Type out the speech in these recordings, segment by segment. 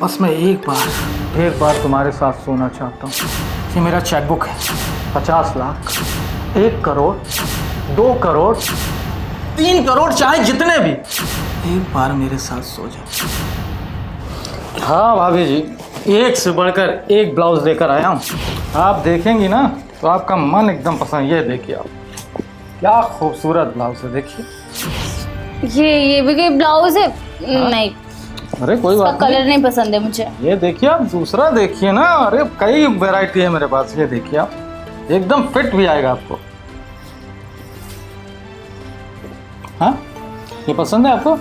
बस मैं एक बार तुम्हारे साथ सोना चाहता हूँ। ये मेरा चेकबुक है, 50 लाख, 1 करोड़, 2 करोड़, 3 करोड़, चाहे जितने भी, एक बार मेरे साथ सो जाओ। हाँ भाभी जी, एक से बढ़कर एक ब्लाउज लेकर आया हूँ। आप देखेंगी ना तो आपका मन एकदम पसंद। ये देखिए आप, क्या खूबसूरत ब्लाउज है, देखिए। ये भी कोई ब्लाउज है? नहीं, अरे कोई बात कलर नहीं पसंद है मुझे। ये देखिए आप, दूसरा देखिए ना। अरे कई वैरायटी है मेरे पास। ये देखिए आप, एकदम फिट भी आएगा आपको। हाँ, ये पसंद है आपको?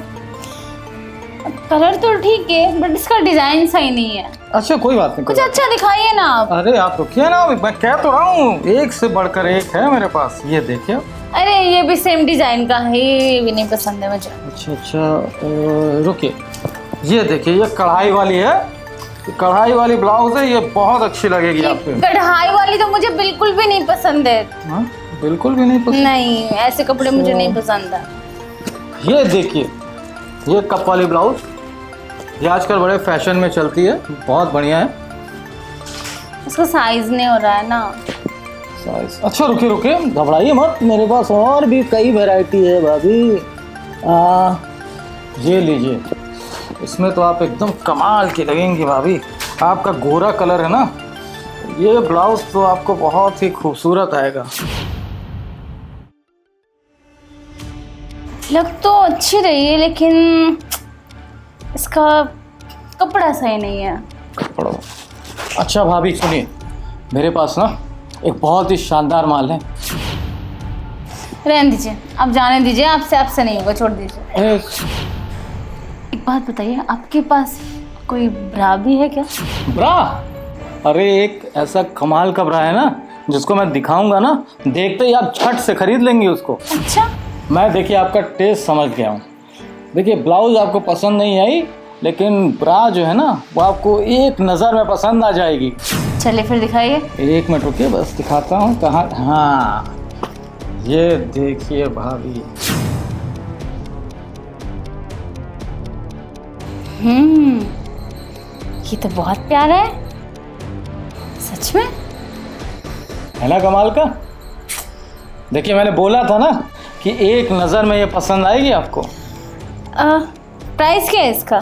कलर तो ठीक है बट इसका डिजाइन सही नहीं है। अच्छा कोई बात नहीं, कुछ अच्छा दिखाइए ना आप। अरे आप रुकिए ना, मैं कह तो रहा हूँ एक से बढ़कर एक है मेरे पास। ये देखिए। अरे ये भी सेम डिजाइन का है, ये भी नहीं पसंद है मुझे। अच्छा रुकिए, ये देखिए, ये कढ़ाई वाली है, कढ़ाई वाली ब्लाउज है। ये बहुत अच्छी लगेगी आपको। कढ़ाई वाली तो मुझे बिल्कुल भी नहीं पसंद है। हाँ, बिल्कुल भी नहीं पसंद? नहीं, ऐसे कपड़े मुझे नहीं पसंद है। ये देखिए, ये कप वाली ब्लाउज, ये आजकल बड़े फैशन में चलती है, बहुत बढ़िया है। इसका साइज नहीं हो रहा है ना। साइज? अच्छा रुकिए रुकिए, घबराइए मत, मेरे पास और भी कई वैरायटी है भाभी। ये लीजिए, इसमें तो आप एकदम कमाल की लगेंगी भाभी। आपका गोरा कलर है ना, ये ब्लाउज तो आपको बहुत ही खूबसूरत आएगा। लग तो अच्छी रही है लेकिन इसका कपड़ा सही नहीं है। कपड़ा? अच्छा भाभी सुनिए, मेरे पास ना एक बहुत ही शानदार माल है। रहने दीजिए, आप जाने दीजिए, आपसे नहीं होगा, छोड़ दीजिए। एक बात बताइए, आपके पास कोई ब्रा भी है क्या? ब्रा? अरे एक ऐसा कमाल का ब्रा है ना, जिसको मैं दिखाऊंगा ना, देखते ही आप झट से खरीद लेंगे उसको। अच्छा, मैं देखिए आपका टेस्ट समझ गया हूँ। देखिए ब्लाउज आपको पसंद नहीं आई, लेकिन ब्रा जो है ना वो आपको एक नज़र में पसंद आ जाएगी। चलिए फिर दिखाइए। 1 मिनट रुकिए, बस दिखाता हूँ कहाँ। हाँ, ये देखिए भाभी। ये तो बहुत प्यारा है, सच में। है ना कमाल का? देखिए मैंने बोला था ना कि एक नज़र में ये पसंद आएगी आपको। प्राइस क्या है इसका?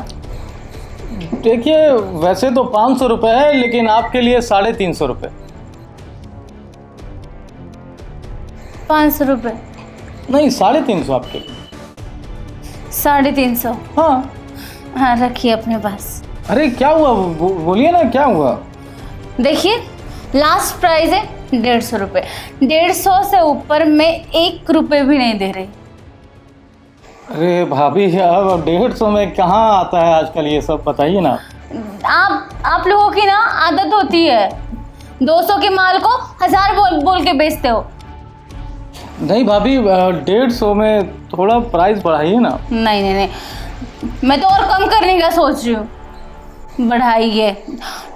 देखिए वैसे तो 500 रुपये है, लेकिन आपके लिए 350 रुपये। 500 रुपये? नहीं, 350 आपके। 350? हाँ। हाँ, रखिए अपने पास। अरे क्या हुआ, बोलिए ना क्या हुआ। देखिए, लास्ट प्राइस है 150 रुपये। 150 से ऊपर मैं 1 रुपये भी नहीं दे रही। अरे भाभी, अब 150 में कहाँ आता है आजकल ये सब, बताइए ना। आप लोगों की ना आदत होती है, 200 के माल को 1000 बोल के बेचते हो। नहीं भाभी, 150 में थोड़ा प्राइस बढ़ाइए ना। नहीं, मैं तो और कम करने का सोच रही हूँ। बढ़ाइए,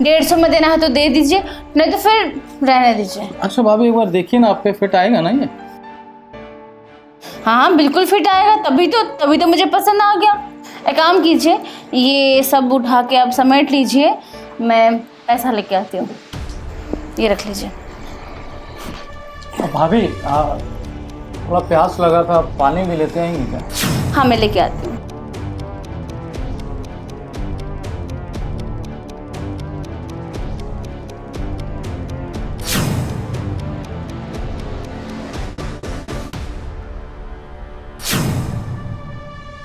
150 में देना है तो दे दीजिए, नहीं तो फिर रहने दीजिए। अच्छा भाभी, एक बार देखिए ना, आप पे फिट आएगा ना ये? हाँ बिल्कुल फिट आएगा, तभी तो मुझे पसंद आ गया। एक काम कीजिए, ये सब उठा के आप समेट लीजिए, मैं पैसा लेके आती हूँ। ये रख लीजिए। भाभी थोड़ा प्यास लगा था, पानी भी लेते आएंगे क्या? हाँ मैं लेके आती हूँ।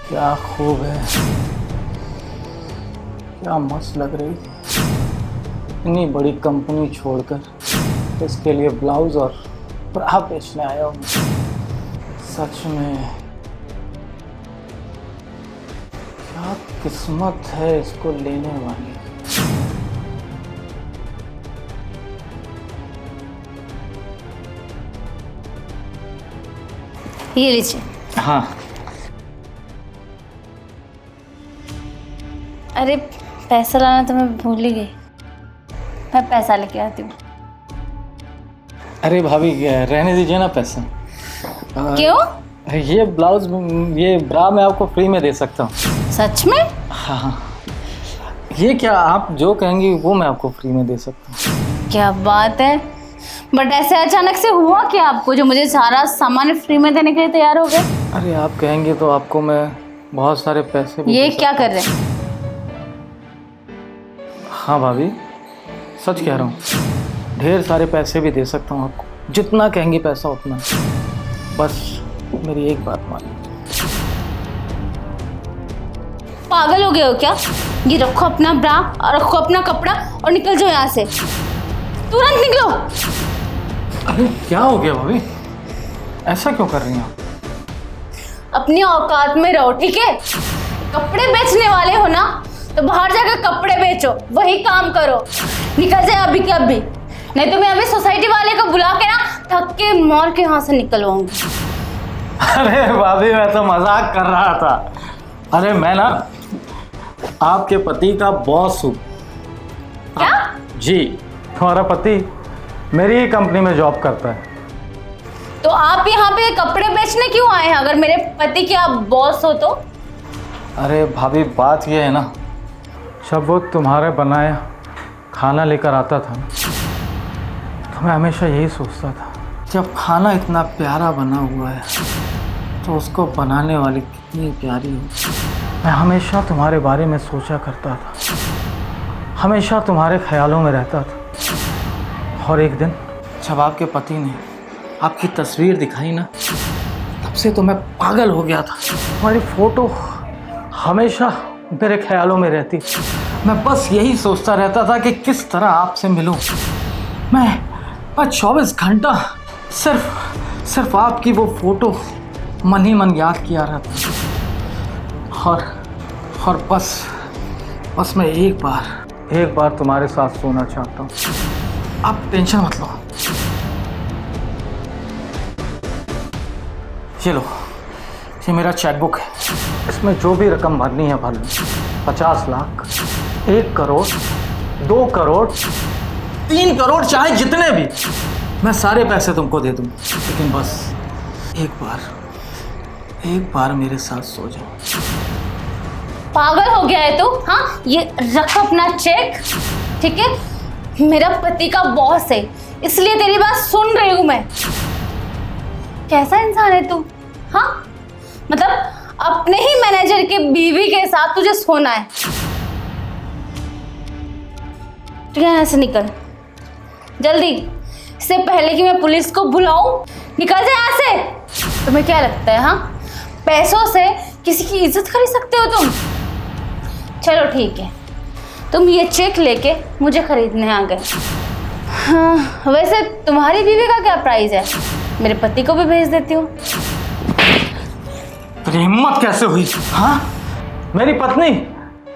क्या खूब है, क्या मस्त लग रही है। इतनी बड़ी कंपनी छोड़कर इसके लिए ब्लाउज और ब्रा बेचने आया हूँ। सच में क्या किस्मत है इसको लेने वाली। ये लीजिए। हाँ। अरे पैसा लाना तो मैं भूल ही गई, मैं पैसा लेके आती हूँ। अरे भाभी, रहने दीजिए ना पैसे। क्यों? ये ब्लाउज, ये ब्रा मैं आपको फ्री में दे सकता हूँ। सच में? हाँ। ये क्या, आप जो कहेंगी वो मैं आपको फ्री में दे सकता हूँ। क्या बात है, बट ऐसे अचानक से हुआ क्या आपको जो मुझे सारा सामान फ्री में देने के लिए तैयार हो गए? अरे आप कहेंगे तो आपको मैं बहुत सारे पैसे भी ये दे क्या सकता कर रहे हैं? हूँ। हाँ भाभी, सच कह रहा हूँ, ढेर सारे पैसे भी दे सकता हूँ आपको, जितना कहेंगी पैसा उतना। बस मेरी एक बात मान लो। पागल हो गए हो क्या? ये रखो अपना ब्रा और रखो अपना कपड़ा और निकल जाओ यहाँ से, तुरंत निकलो। अरे क्या हो गया भाभी, ऐसा क्यों कर रही हैं आप? अपनी औकात में रहो, ठीक है? कपड़े बेचने वाले हो ना, तो बाहर जाकर कपड़े बेचो, वही काम करो। निकल जाए अभी के अभी, नहीं तो मैं अभी सोसाइटी वाले को बुला के ना थक के मार के यहाँ से निकलवाऊंगी। अरे भाभी, मैं तो मजाक कर रहा था। अरे मैं ना आपके पति का बॉस हूँ। क्या? जी, तुम्हारा पति मेरी ही कंपनी में जॉब करता है। तो आप यहाँ पे कपड़े बेचने क्यों आए हैं अगर मेरे पति के आप बॉस हो तो? अरे भाभी, बात ये है ना, जब वो तुम्हारे बनाया खाना लेकर आता था ना, तो मैं हमेशा यही सोचता था, जब खाना इतना प्यारा बना हुआ है तो उसको बनाने वाली कितनी प्यारी हो। मैं हमेशा तुम्हारे बारे में सोचा करता था, हमेशा तुम्हारे ख्यालों में रहता था। और एक दिन जब आपके पति ने आपकी तस्वीर दिखाई ना, तब से तो मैं पागल हो गया था। तुम्हारी फोटो हमेशा मेरे ख्यालों में रहती। मैं बस यही सोचता रहता था कि किस तरह आपसे मिलूं। मैं 24 घंटा सिर्फ आपकी वो फोटो मन ही मन याद किया रहता। और बस मैं एक बार तुम्हारे साथ सोना चाहता हूँ। आप टेंशन मत लो। ये लो, ये मेरा चेकबुक है, इसमें जो भी रकम भरनी है भर लो। 50 लाख, 1 करोड़, 2 करोड़, 3 करोड़, चाहे जितने भी, मैं सारे पैसे तुमको दे दूँ। लेकिन बस एक बार मेरे साथ सो जाओ। पागल हो गया है तू? हाँ, ये रख अपना चेक, ठीक है? मेरा पति का बॉस है, इसलिए तेरी बात सुन रही हूं मैं। कैसा इंसान है तू? हाँ, मतलब अपने ही मैनेजर की बीवी के साथ तुझे सोना है? तो यहाँ से निकल जल्दी, इससे पहले कि मैं पुलिस को बुलाऊं। निकल जा यहाँ से। तुम्हें क्या लगता है, हाँ, पैसों से किसी की इज्जत खरीद सकते हो तुम? चलो ठीक है, तुम ये चेक लेके मुझे खरीदने आ गए। हाँ, वैसे तुम्हारी बीवी का क्या प्राइस है? मेरे पति को भी भेज देती हूँ। तेरी हिम्मत कैसे हुई? हाँ, मेरी पत्नी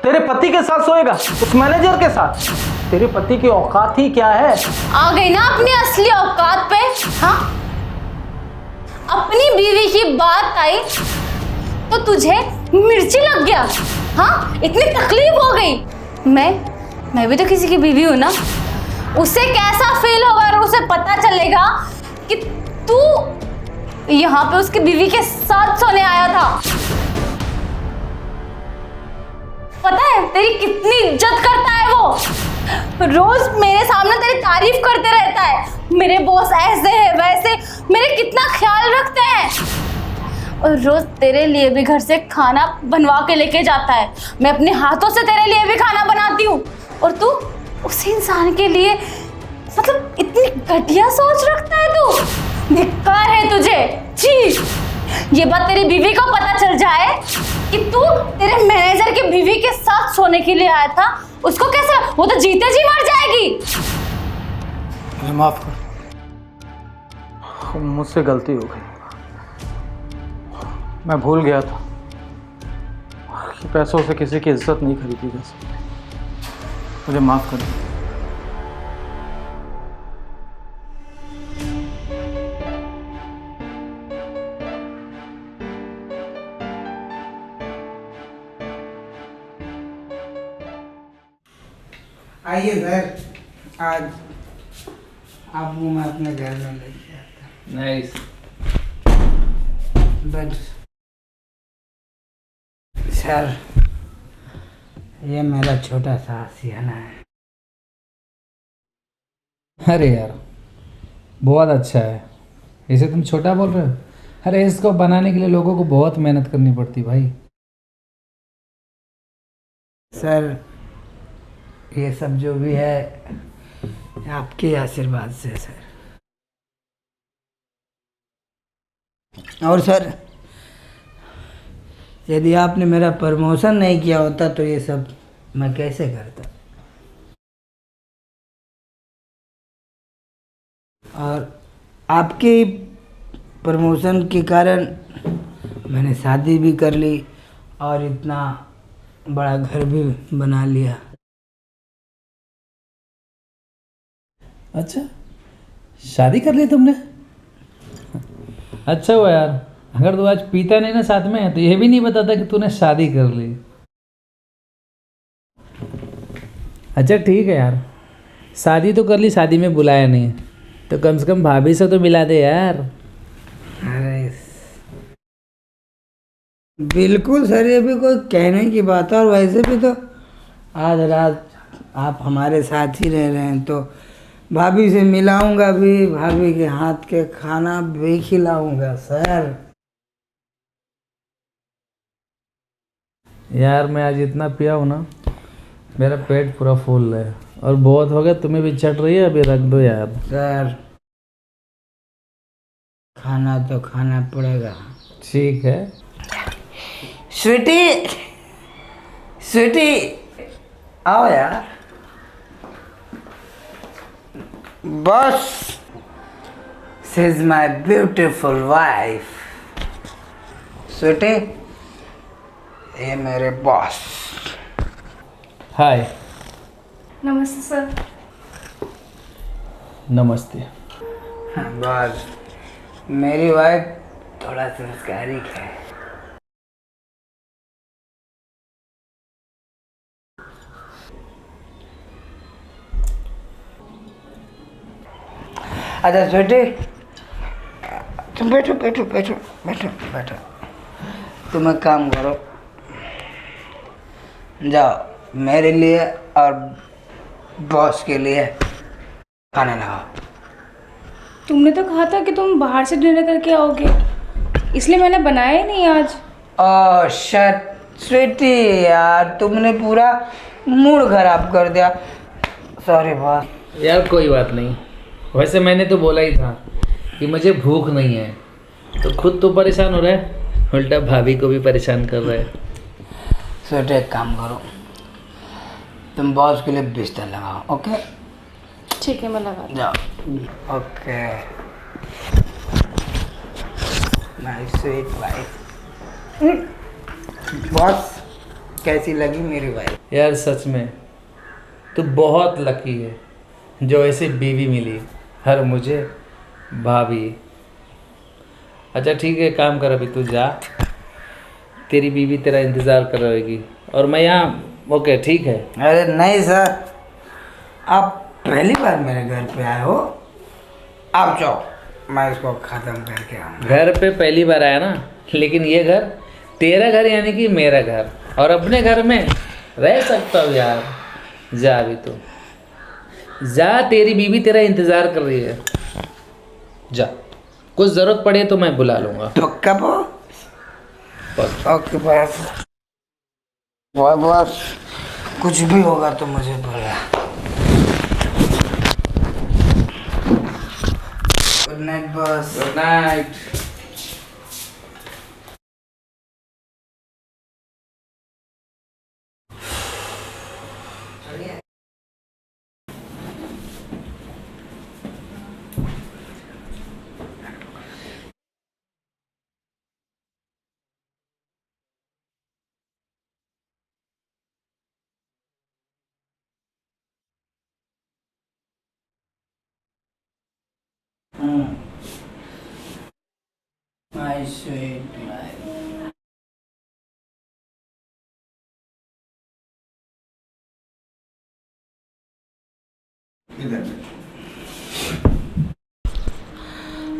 तेरे पति के साथ सोएगा, उस मैनेजर के साथ? तेरे पति की औकात ही क्या है? आ गई ना अपनी असली औकात पे? हाँ, अपनी बीवी की बात आई तो तुझे मिर्ची लग गया? हाँ, इतनी तकलीफ हो गई। मैं भी तो किसी की बीवी हूं ना। उसे कैसा फील होगा और उसे पता चलेगा कि तू यहाँ पे उसकी बीवी के साथ सोने आया था। पता है तेरी कितनी इज्जत करता है वो? रोज मेरे सामने तेरी तारीफ करते रहता है, मेरे बॉस ऐसे है वैसे, मेरे कितना ख्याल रखते हैं। और रोज तेरे लिए भी घर से खाना बनवा के लेके जाता है, मैं अपने हाथों से तेरे लिए भी खाना बनाती हूँ। और तू उस इंसान के लिए मतलब इतनी घटिया सोच रखता है तू? धिक्कार है तुझे। छी, ये बात तेरी बीवी को पता चल जाए कि तू तेरे मैनेजर की बीवी के साथ सोने के लिए आया था, उसको कैसे, वो तो जीते जी मर जाएगी। मुझे माफ कर, मुझसे गलती हो गई। मैं भूल गया था कि पैसों से किसी की इज्जत नहीं खरीदी जा सकती। मुझे माफ कर दो। आइए घर, आज आपको मैं अपने घर में लेके आता। नाइस। बट सर, ये मेरा छोटा सा आशियाना है। अरे यार बहुत अच्छा है। इसे तुम छोटा बोल रहे हो? अरे इसको बनाने के लिए लोगों को बहुत मेहनत करनी पड़ती भाई। सर ये सब जो भी है आपके आशीर्वाद से सर। और सर यदि आपने मेरा प्रमोशन नहीं किया होता तो ये सब मैं कैसे करता। और आपके प्रमोशन के कारण मैंने शादी भी कर ली और इतना बड़ा घर भी बना लिया। अच्छा शादी कर ली तुमने? अच्छा हुआ यार, अगर तू आज पीता नहीं ना साथ में तो ये भी नहीं बताता कि तूने शादी कर ली। अच्छा ठीक है यार, शादी तो कर ली, शादी में बुलाया नहीं तो कम से कम भाभी से तो मिला दे यार। अरे बिल्कुल सर, ये भी कोई कहने की बात है। और वैसे भी तो आज रात आप हमारे साथ ही रह रहे हैं तो भाभी से मिलाऊंगा भी, भाभी के हाथ के खाना भी खिलाऊंगा सर। यार मैं आज इतना पिया हूँ ना, मेरा पेट पूरा फूल है और बहुत हो गया। तुम्हें भी चट रही है, अभी रख दो यार। सर खाना तो खाना पड़ेगा। ठीक है। स्वीटी स्वीटी आओ यार। Boss, she is my beautiful wife. Sweetie ये मेरे बॉस। हाय। नमस्ते सर। नमस्ते। बॉस मेरी वाइफ थोड़ा संस्कारिक है। अच्छा स्वीटी तुम बैठो बैठो बैठो बैठो बैठो। तुम एक काम करो, जाओ मेरे लिए और बॉस के लिए खाना लगाओ। तुमने तो कहा था कि तुम बाहर से डिनर करके आओगे, इसलिए मैंने बनाया ही नहीं आज। ओह शिट स्वीटी, यार तुमने पूरा मूड खराब कर दिया। Sorry boss. यार कोई बात नहीं, वैसे मैंने तो बोला ही था कि मुझे भूख नहीं है, तो खुद तो परेशान हो रहा है, उल्टा भाभी को भी परेशान कर रहा है। स्वीटी एक काम करो, तुम बॉस के लिए बिस्तर लगाओ। ओके ठीक है मैं लगा जाओ। Okay my sweet wife. Boss कैसी लगी मेरी वाइफ? यार सच में तू बहुत लकी है जो ऐसी बीवी मिली, हर मुझे भाभी। अच्छा ठीक है, काम कर, अभी तू जा, तेरी बीवी तेरा इंतज़ार कर रहेगी और मैं यहाँ। ओके ठीक है। अरे नहीं सर, आप पहली बार मेरे घर पे आए हो, आप जाओ, मैं इसको ख़त्म करके आऊँगा। घर पे पहली बार आया ना, लेकिन ये घर तेरा घर यानी कि मेरा घर, और अपने घर में रह सकता हूँ यार। जा अभी तो जा, तेरी बीवी तेरा इंतज़ार कर रही है, जा। कुछ ज़रूरत पड़े तो मैं बुला लूँगा। तो कब हो? Okay boss. बॉस कुछ भी होगा तो मुझे बोला। Good night boss. Good night. My sweet life.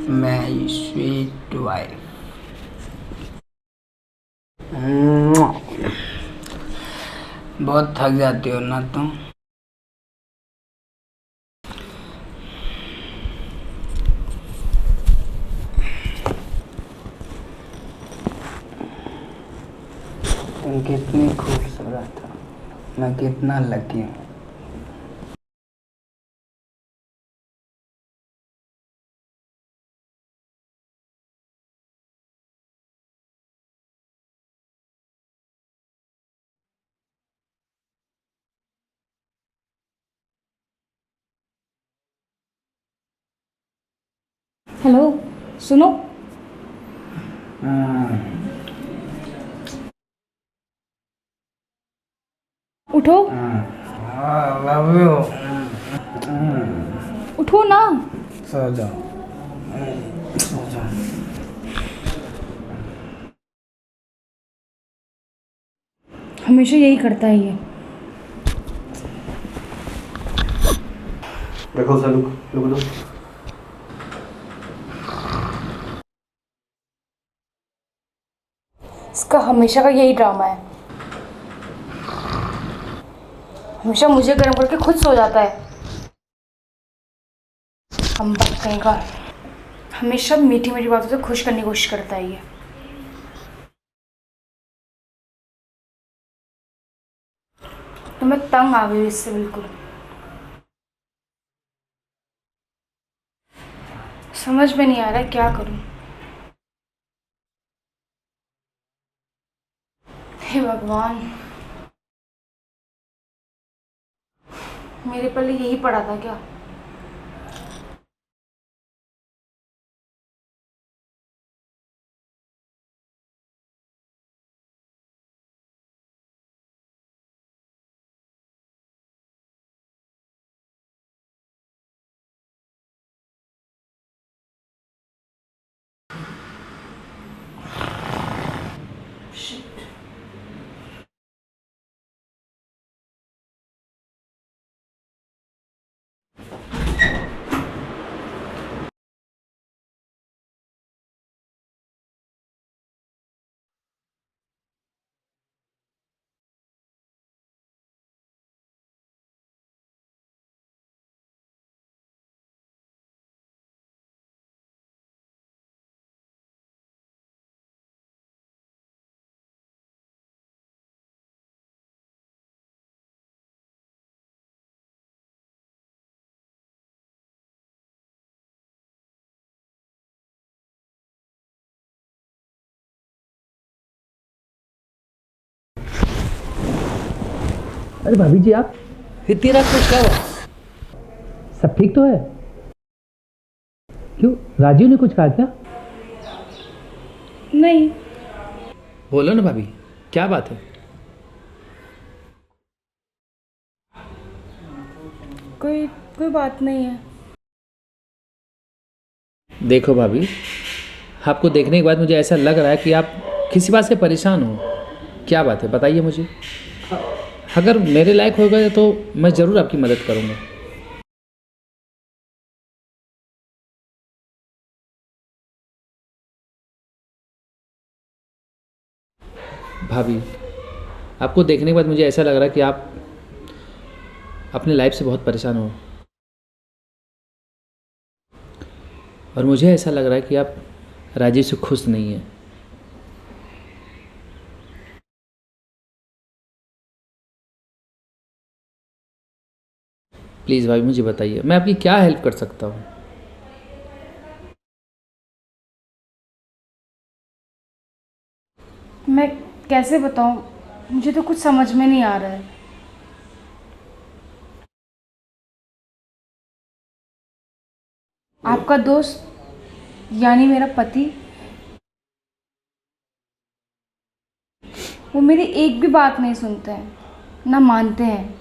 My sweet wife. बहुत थक जाती हो ना तुम। तुम कितनी खूबसूरत हो, मैं कितना लकी हूँ। हेलो, सुनो। उठो। Love you. उठो ना। सो जाओ, सो जाओ। हमेशा यही करता है ये। देखो सर, रुक दो। इसका हमेशा का यही ड्रामा है। हमेशा मुझे गर्म करके खुद सो जाता है। हम बात कहेगा, हमेशा मीठी मीठी बातों से खुश करने की कोशिश करता है ये। तो मैं तंग आ गई इससे बिल्कुल। समझ में नहीं आ रहा है क्या करूं। हे भगवान, मेरे पल्ले यही पड़ा था क्या? अरे भाभी जी, आप इतनी रात को क्या हुआ? सब ठीक तो है? क्यों, राजीव ने कुछ कहा क्या? नहीं। बोलो ना भाभी, क्या बात है? कोई बात नहीं है। देखो भाभी, आपको देखने के बाद मुझे ऐसा लग रहा है कि आप किसी बात से परेशान हो। क्या बात है, बताइए मुझे। अगर मेरे लायक हो गए तो मैं ज़रूर आपकी मदद करूँगा। भाभी, आपको देखने के बाद मुझे ऐसा लग रहा है कि आप अपने लाइफ से बहुत परेशान हो, और मुझे ऐसा लग रहा है कि आप राजीव से खुश नहीं हैं। प्लीज़ भाभी, मुझे बताइए, मैं आपकी क्या हेल्प कर सकता हूँ? मैं कैसे बताऊं, मुझे तो कुछ समझ में नहीं आ रहा है। आपका दोस्त यानी मेरा पति, वो मेरी एक भी बात नहीं सुनते हैं, ना मानते हैं।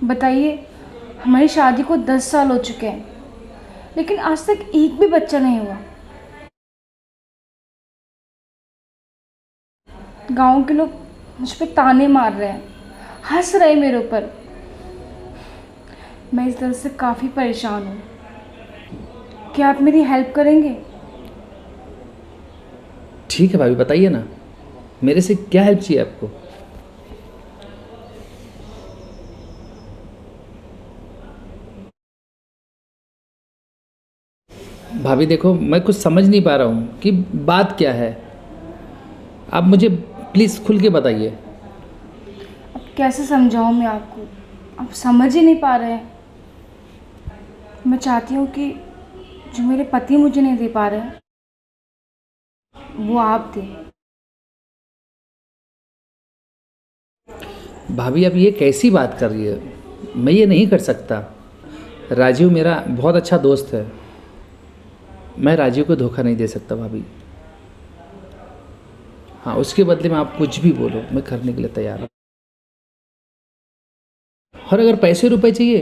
बताइए, हमारी शादी को 10 साल हो चुके हैं, लेकिन आज तक एक भी बच्चा नहीं हुआ। गांव के लोग मुझ पे ताने मार रहे हैं, हंस रहे हैं मेरे ऊपर। मैं इस दर्द से काफ़ी परेशान हूँ। क्या आप मेरी हेल्प करेंगे? ठीक है भाभी, बताइए ना, मेरे से क्या हेल्प चाहिए आपको? भाभी देखो, मैं कुछ समझ नहीं पा रहा हूँ कि बात क्या है। आप मुझे प्लीज़ खुल के बताइए। अब कैसे समझाऊं मैं आपको, आप समझ ही नहीं पा रहे हैं। मैं चाहती हूँ कि जो मेरे पति मुझे नहीं दे पा रहे हैं वो आप दें। भाभी अब ये कैसी बात कर रही है? मैं ये नहीं कर सकता। राजीव मेरा बहुत अच्छा दोस्त है, मैं राजीव को धोखा नहीं दे सकता भाभी। हाँ, उसके बदले में आप कुछ भी बोलो, मैं करने के लिए तैयार हूँ। और अगर पैसे रुपए चाहिए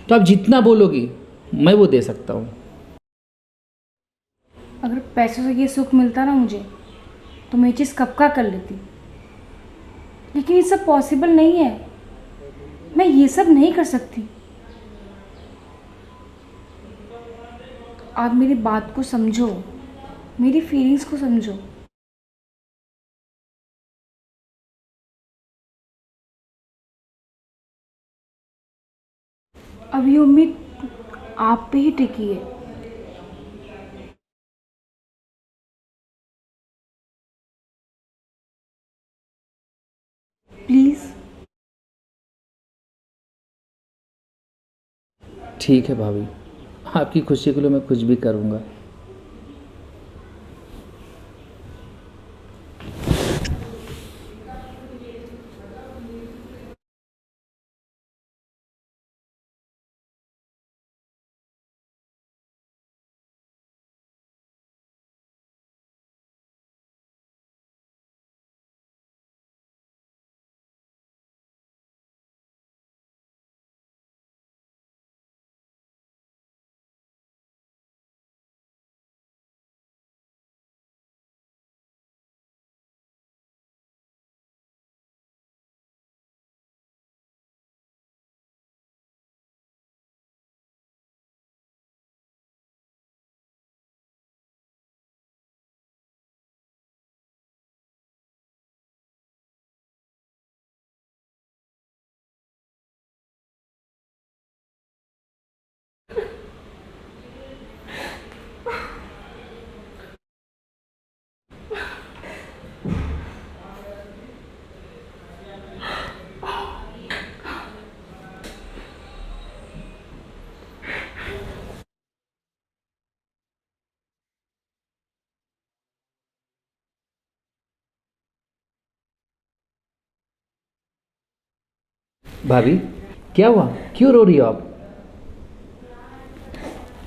तो आप जितना बोलोगी मैं वो दे सकता हूँ। अगर पैसों से ये सुख मिलता ना मुझे, तो मैं ये चीज़ कब का कर लेती। लेकिन ये सब पॉसिबल नहीं है, मैं ये सब नहीं कर सकती। आप मेरी बात को समझो, मेरी फीलिंग्स को समझो। अब ये उम्मीद आप पे ही टिकी है। प्लीज़। ठीक है भाभी, आपकी खुशी के लिए मैं कुछ भी करूँगा। भाभी क्या हुआ, क्यों रो रही हो आप?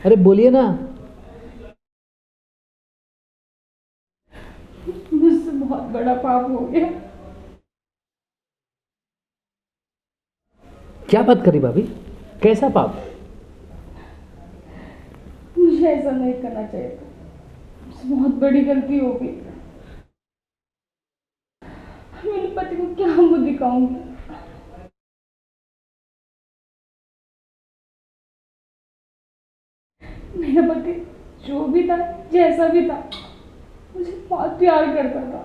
अरे बोलिए ना। मुझसे बहुत बड़ा पाप हो गया। क्या बात करी भाभी, कैसा पाप? मुझे ऐसा नहीं करना चाहिए था, मुझसे बहुत बड़ी गलती हो गई। मेरे पति को क्या मुंह दिखाऊंगी। मेरा पति जो भी था, जैसा भी था, मुझे बहुत प्यार करता था।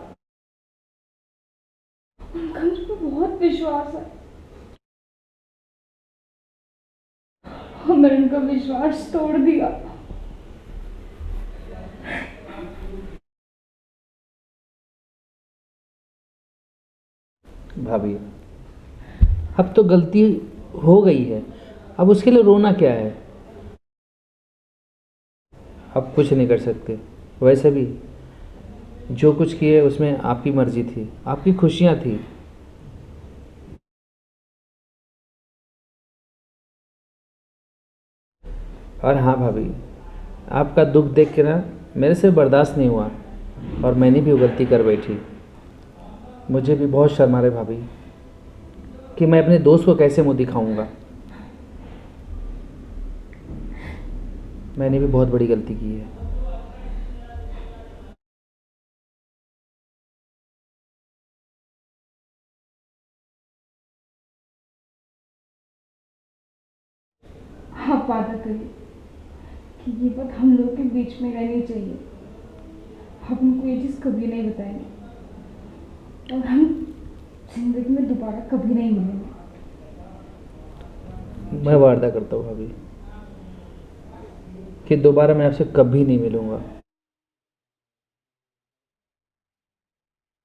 उनका मुझ पर बहुत विश्वास है और मैंने उनका विश्वास तोड़ दिया। भाभी अब तो गलती हो गई है, अब उसके लिए रोना क्या है? अब कुछ नहीं कर सकते। वैसे भी जो कुछ किए उसमें आपकी मर्जी थी, आपकी खुशियाँ थी। और हाँ भाभी, आपका दुख देख के ना मेरे से बर्दाश्त नहीं हुआ और मैंने भी वो गलती कर बैठी। मुझे भी बहुत शर्म आ रही भाभी कि मैं अपने दोस्त को कैसे मुंह दिखाऊंगा। मैंने भी बहुत बड़ी गलती की है। आप वादा करिए कि ये बात हम लोग के बीच में रहनी चाहिए। आप उनको ये चीज़ कभी नहीं बताएंगे और हम जिंदगी में दोबारा कभी नहीं मिलेंगे। मैं वादा करता हूँ भाभी कि दोबारा मैं आपसे कभी नहीं मिलूंगा,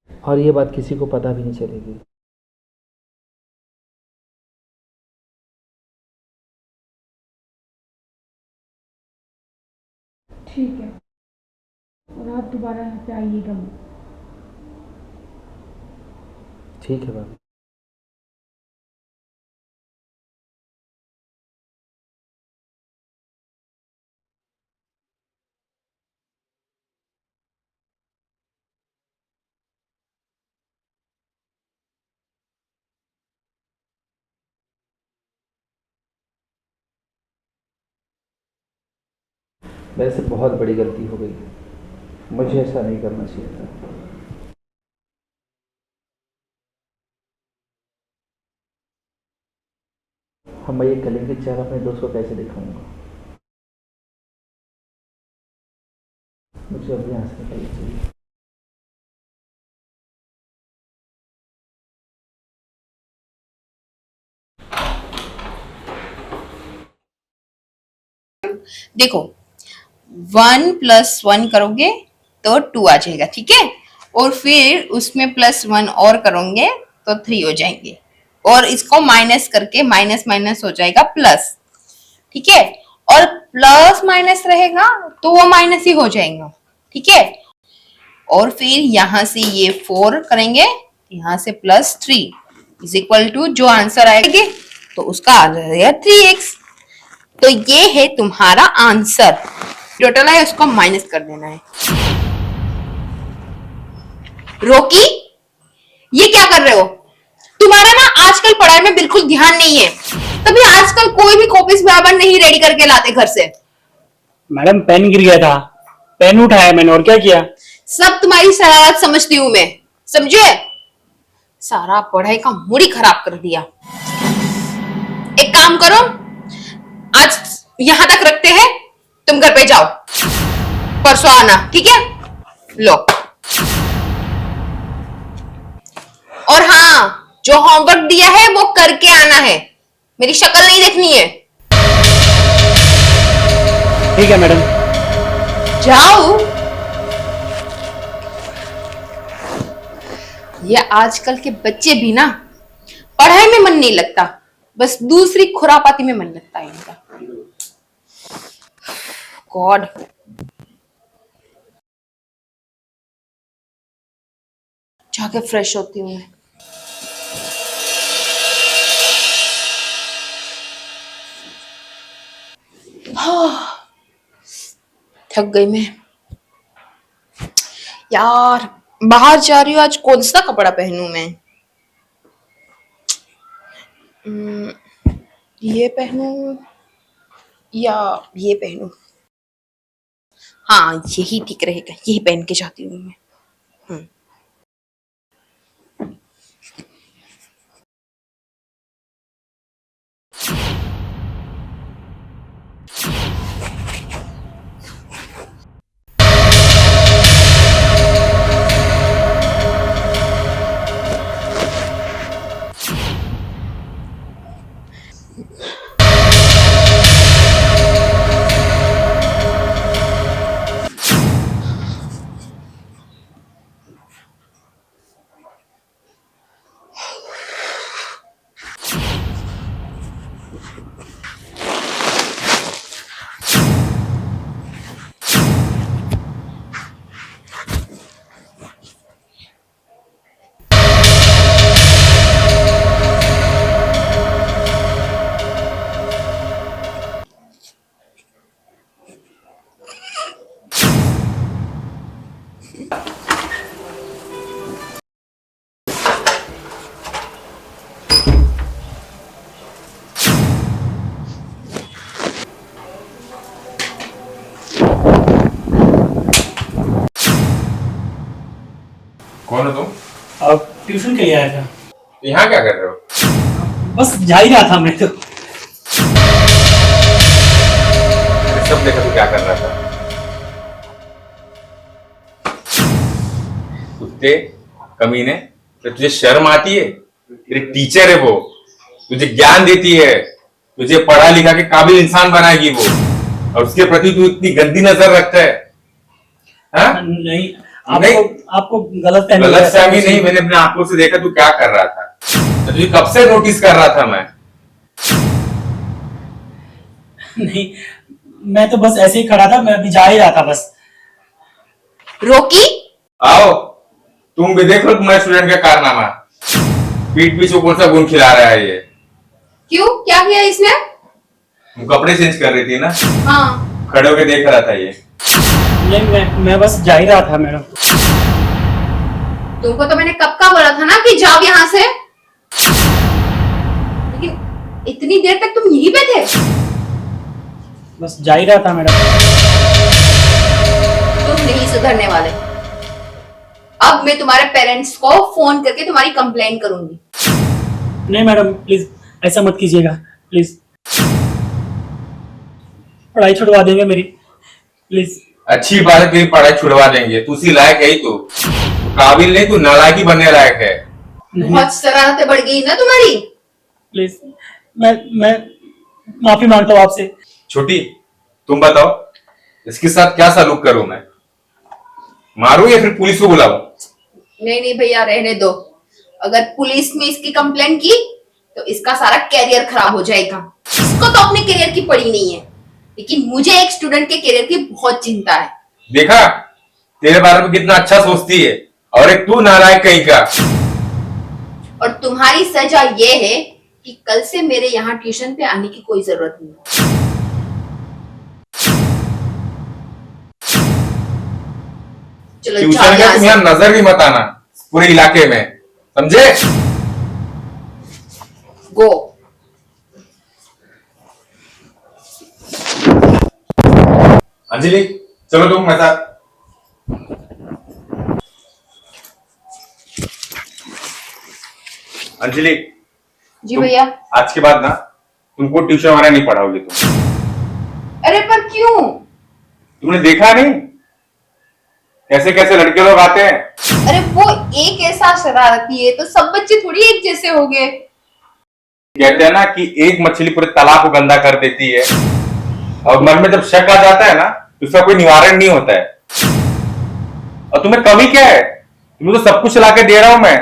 और ये बात किसी को पता भी नहीं चलेगी। ठीक है, और आप दोबारा यहाँ पे आइएगा मत। ठीक है भाभी। मेरे से बहुत बड़ी गलती हो गई, मुझे ऐसा नहीं करना चाहिए था। हम मैं ये कलेंगे चार अपने दोस्त को कैसे दिखाऊंगा। मुझे अभी यहाँ से निकलना चाहिए। देखो 1+1 करोगे तो 2 आ जाएगा, ठीक है। और फिर उसमें +1 और करोगे तो 3 हो जाएंगे, और इसको माइनस करके माइनस माइनस हो जाएगा प्लस, ठीक है। और प्लस माइनस रहेगा तो वो माइनस ही हो जाएगा, ठीक है। और फिर यहां से ये 4 करेंगे, यहां से +3 इज इक्वल टू जो आंसर आएगा तो उसका आ जाएगा 3x। तो ये है तुम्हारा आंसर। टोटल है उसको माइनस कर देना है। रोकी, ये क्या कर रहे हो? तुम्हारा ना आजकल पढ़ाई में बिल्कुल ध्यान नहीं है। तभी आजकल कोई भी कॉपीज बराबर नहीं रेडी करके लाते घर से। मैडम पेन गिर गया था, पेन उठाया मैंने और क्या किया। सब तुम्हारी शरारत समझती हूँ मैं, समझे। सारा पढ़ाई का मूड ही खराब कर दिया। एक काम करो, आज यहां तक रखते हैं, तुम घर पे जाओ, परसों आना, ठीक है। लो, और हाँ, जो होमवर्क दिया है वो करके आना है, मेरी शक्ल नहीं देखनी है। ठीक है मैडम। जाओ। ये आजकल के बच्चे भी ना, पढ़ाई में मन नहीं लगता, बस दूसरी खुरापाती में मन लगता है इनका। गॉड। जाके फ्रेश होती हूँ मैं। थक गई मैं यार। बाहर जा रही हूँ, आज कौन सा कपड़ा पहनूं मैं? ये पहनूं या ये पहनूं? हाँ, यही ठीक रहेगा, यही पहन के जाती हूँ मैं। कौन हो तुम? अब ट्यूशन के लिए आया था। यहाँ क्या कर रहे हो? बस जा ही रहा था मैं तो। मैंने सब देखा तू क्या कर रहा था। कुत्ते कमीने, तो तुझे शर्म आती है? तेरी टीचर है वो, तुझे ज्ञान देती है, तुझे पढ़ा लिखा के काबिल इंसान बनाएगी वो, और उसके प्रति तू इतनी गंदी नजर रखता है? हाँ? नहीं, नहीं। आपको आपको गलत गलत फहमी नहीं, मैंने अपने आंखों से देखा तू क्या कर रहा था। तो तुझे कब से नोटिस कर रहा था मैं। नहीं, मैं तो बस ऐसे ही खड़ा था, मैं अभी जा ही रहा था बस। रोकी। आओ, तुम भी देख लो तुम्हारे स्टूडेंट का कारनामा। पीठ पीछे कौन सा गुण खिला रहा है ये। क्यों, क्या किया इसने? तुम कपड़े चेंज कर रही थी ना, हाँ। खड़े होके देख रहा था ये। नहीं, मैं बस जा ही रहा था मैडम। तुमको तो मैंने कब का बोला था ना कि जाओ यहाँ से, लेकिन इतनी देर तक तुम यहीं पे थे। बस जा ही रहा था मैडम। तुम नहीं सुधरने वाले। अब मैं तुम्हारे पेरेंट्स को फोन करके तुम्हारी कंप्लेंट करूंगी। नहीं मैडम, प्लीज ऐसा मत कीजिएगा, प्लीज। पढ़ाई छुड़वा देंगे मेरी, प्लीज। अच्छी बात है, तेरी पढ़ाई छुड़वा देंगे। तू उसी लायक है ही तू काबिल नहीं, तू नालायकी बनने लायक है। बहुत शरारतें बढ़ गई ना तुम्हारी। प्लीज, मैं माफी मांगता हूँ आपसे। छोटी, तुम बताओ इसके साथ क्या सलूक करूं मैं? मारूं या फिर पुलिस को बुलाऊं? नहीं नहीं भैया, रहने दो। अगर पुलिस में इसकी कंप्लेंट की तो इसका सारा कैरियर खराब हो जाएगा। इसको तो अपने कैरियर की पड़ी नहीं है, लेकिन मुझे एक स्टूडेंट के कैरियर की बहुत चिंता है। देखा, तेरे बारे में कितना अच्छा सोचती है, और एक तू नालायक कहीं का। और तुम्हारी सजा ये है कि कल से मेरे यहाँ ट्यूशन पे आने की कोई जरूरत नहीं। चलो ट्यूशन जाओ में यहाँ तुम से। यहाँ नजर भी मत आना पूरे इलाके में, समझे? गो। अंजलि, चलो तुम मेरे साथ। अंजलि, जी तुम भैया। आज के बाद ना तुमको ट्यूशन वाला नहीं पढ़ाओगे तुम। अरे पर क्यों? तुमने देखा नहीं कैसे कैसे लड़के लोग आते हैं? अरे वो एक ऐसा शरारती है, तो सब बच्चे थोड़ी एक जैसे हो गए। कहते हैं ना कि एक मछली पूरे तालाब को गंदा कर देती है, और मन में जब शक आ जाता है ना तो उसका कोई निवारण नहीं होता है। और तुम्हें कमी क्या है? तुम्हें तो सब कुछ ला के दे रहा हूं मैं।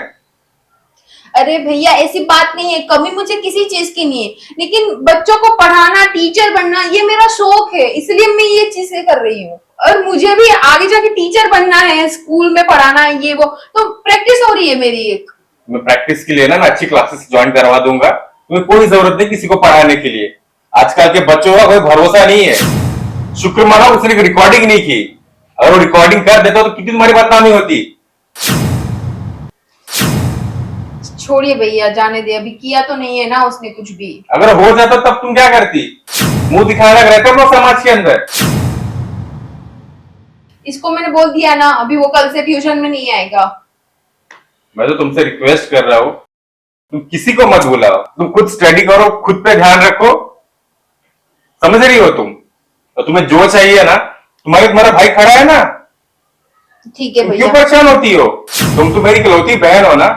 अरे भैया ऐसी बात नहीं है, कमी मुझे किसी चीज की नहीं है, लेकिन बच्चों को पढ़ाना, टीचर बनना ये मेरा शौक है, इसलिए मैं ये चीजें कर रही हूँ। और मुझे भी आगे जाके टीचर बनना है, स्कूल में पढ़ाना है, ये वो तो प्रैक्टिस हो रही है मेरी एक। मैं प्रैक्टिस के लिए ना मैं अच्छी क्लासेस ज्वाइन करवा दूंगा। तुम्हें कोई जरूरत नहीं किसी को पढ़ाने के लिए। आजकल के बच्चों का कोई भरोसा नहीं है। शुक्र मानो उसने रिकॉर्डिंग नहीं की, अगर वो रिकॉर्डिंग कर देता तो कितनी तुम्हारी बदनामी होती। छोड़िए भैया, जाने दे, अभी किया तो नहीं है ना उसने कुछ भी। अगर हो जाता तब तुम क्या करती? मुंह दिखाना रहता ना समाज के अंदर। इसको मैंने बोल दिया ना, अभी वो कल से ट्यूशन में नहीं आएगा। मैं तो तुमसे रिक्वेस्ट कर रहा हूं, तुम किसी को मत बुलाओ, तुम खुद स्टडी करो, खुद पे ध्यान रखो। समझ रही हो तुम? तो तुम्हें जो चाहिए ना, तुम्हारा भाई खड़ा है ना, ठीक है तुम भैया। क्यों परेशान होती हो? तुम तो मेरी इकलौती बहन हो ना।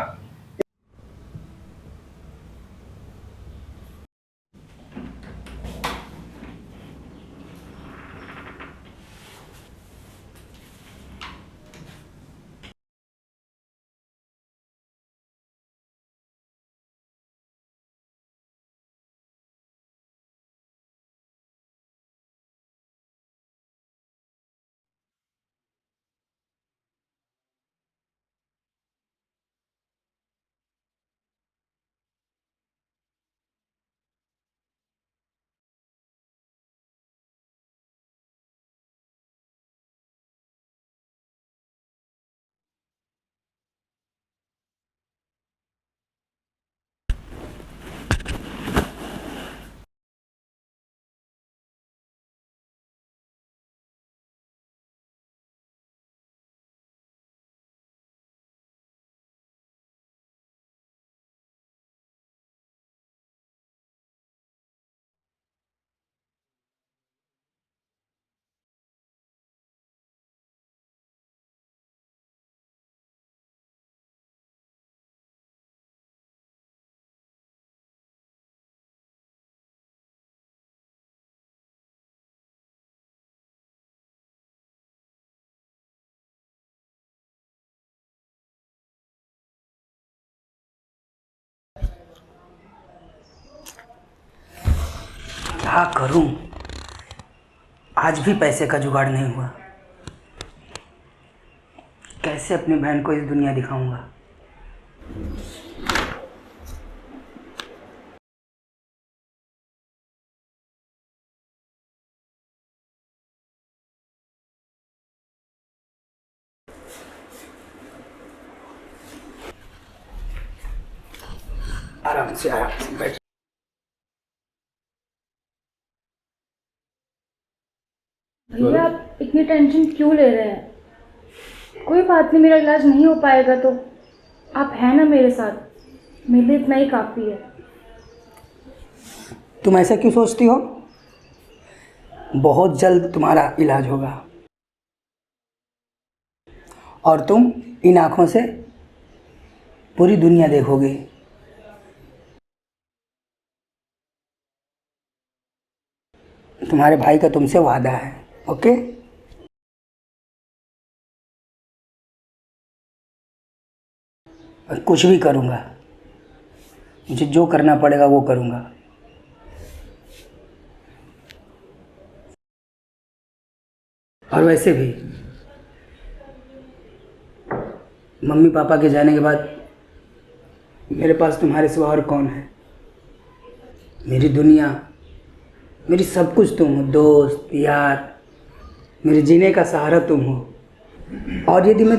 क्या करूं? आज भी पैसे का जुगाड़ नहीं हुआ। कैसे अपनी बहन को इस दुनिया दिखाऊंगा? आराम से बैठ। भैया आप इतनी टेंशन क्यों ले रहे हैं? कोई बात नहीं, मेरा इलाज नहीं हो पाएगा तो आप हैं ना मेरे साथ, मेरे लिए इतना ही काफ़ी है। तुम ऐसा क्यों सोचती हो? बहुत जल्द तुम्हारा इलाज होगा और तुम इन आँखों से पूरी दुनिया देखोगे। तुम्हारे भाई का तुमसे वादा है, ओके? कुछ भी करूँगा, मुझे जो करना पड़ेगा वो करूँगा। और वैसे भी मम्मी पापा के जाने के बाद मेरे पास तुम्हारे सिवा और कौन है? मेरी दुनिया, मेरी सब कुछ तुम हो। दोस्त, यार, मेरे जीने का सहारा तुम हो। और यदि मैं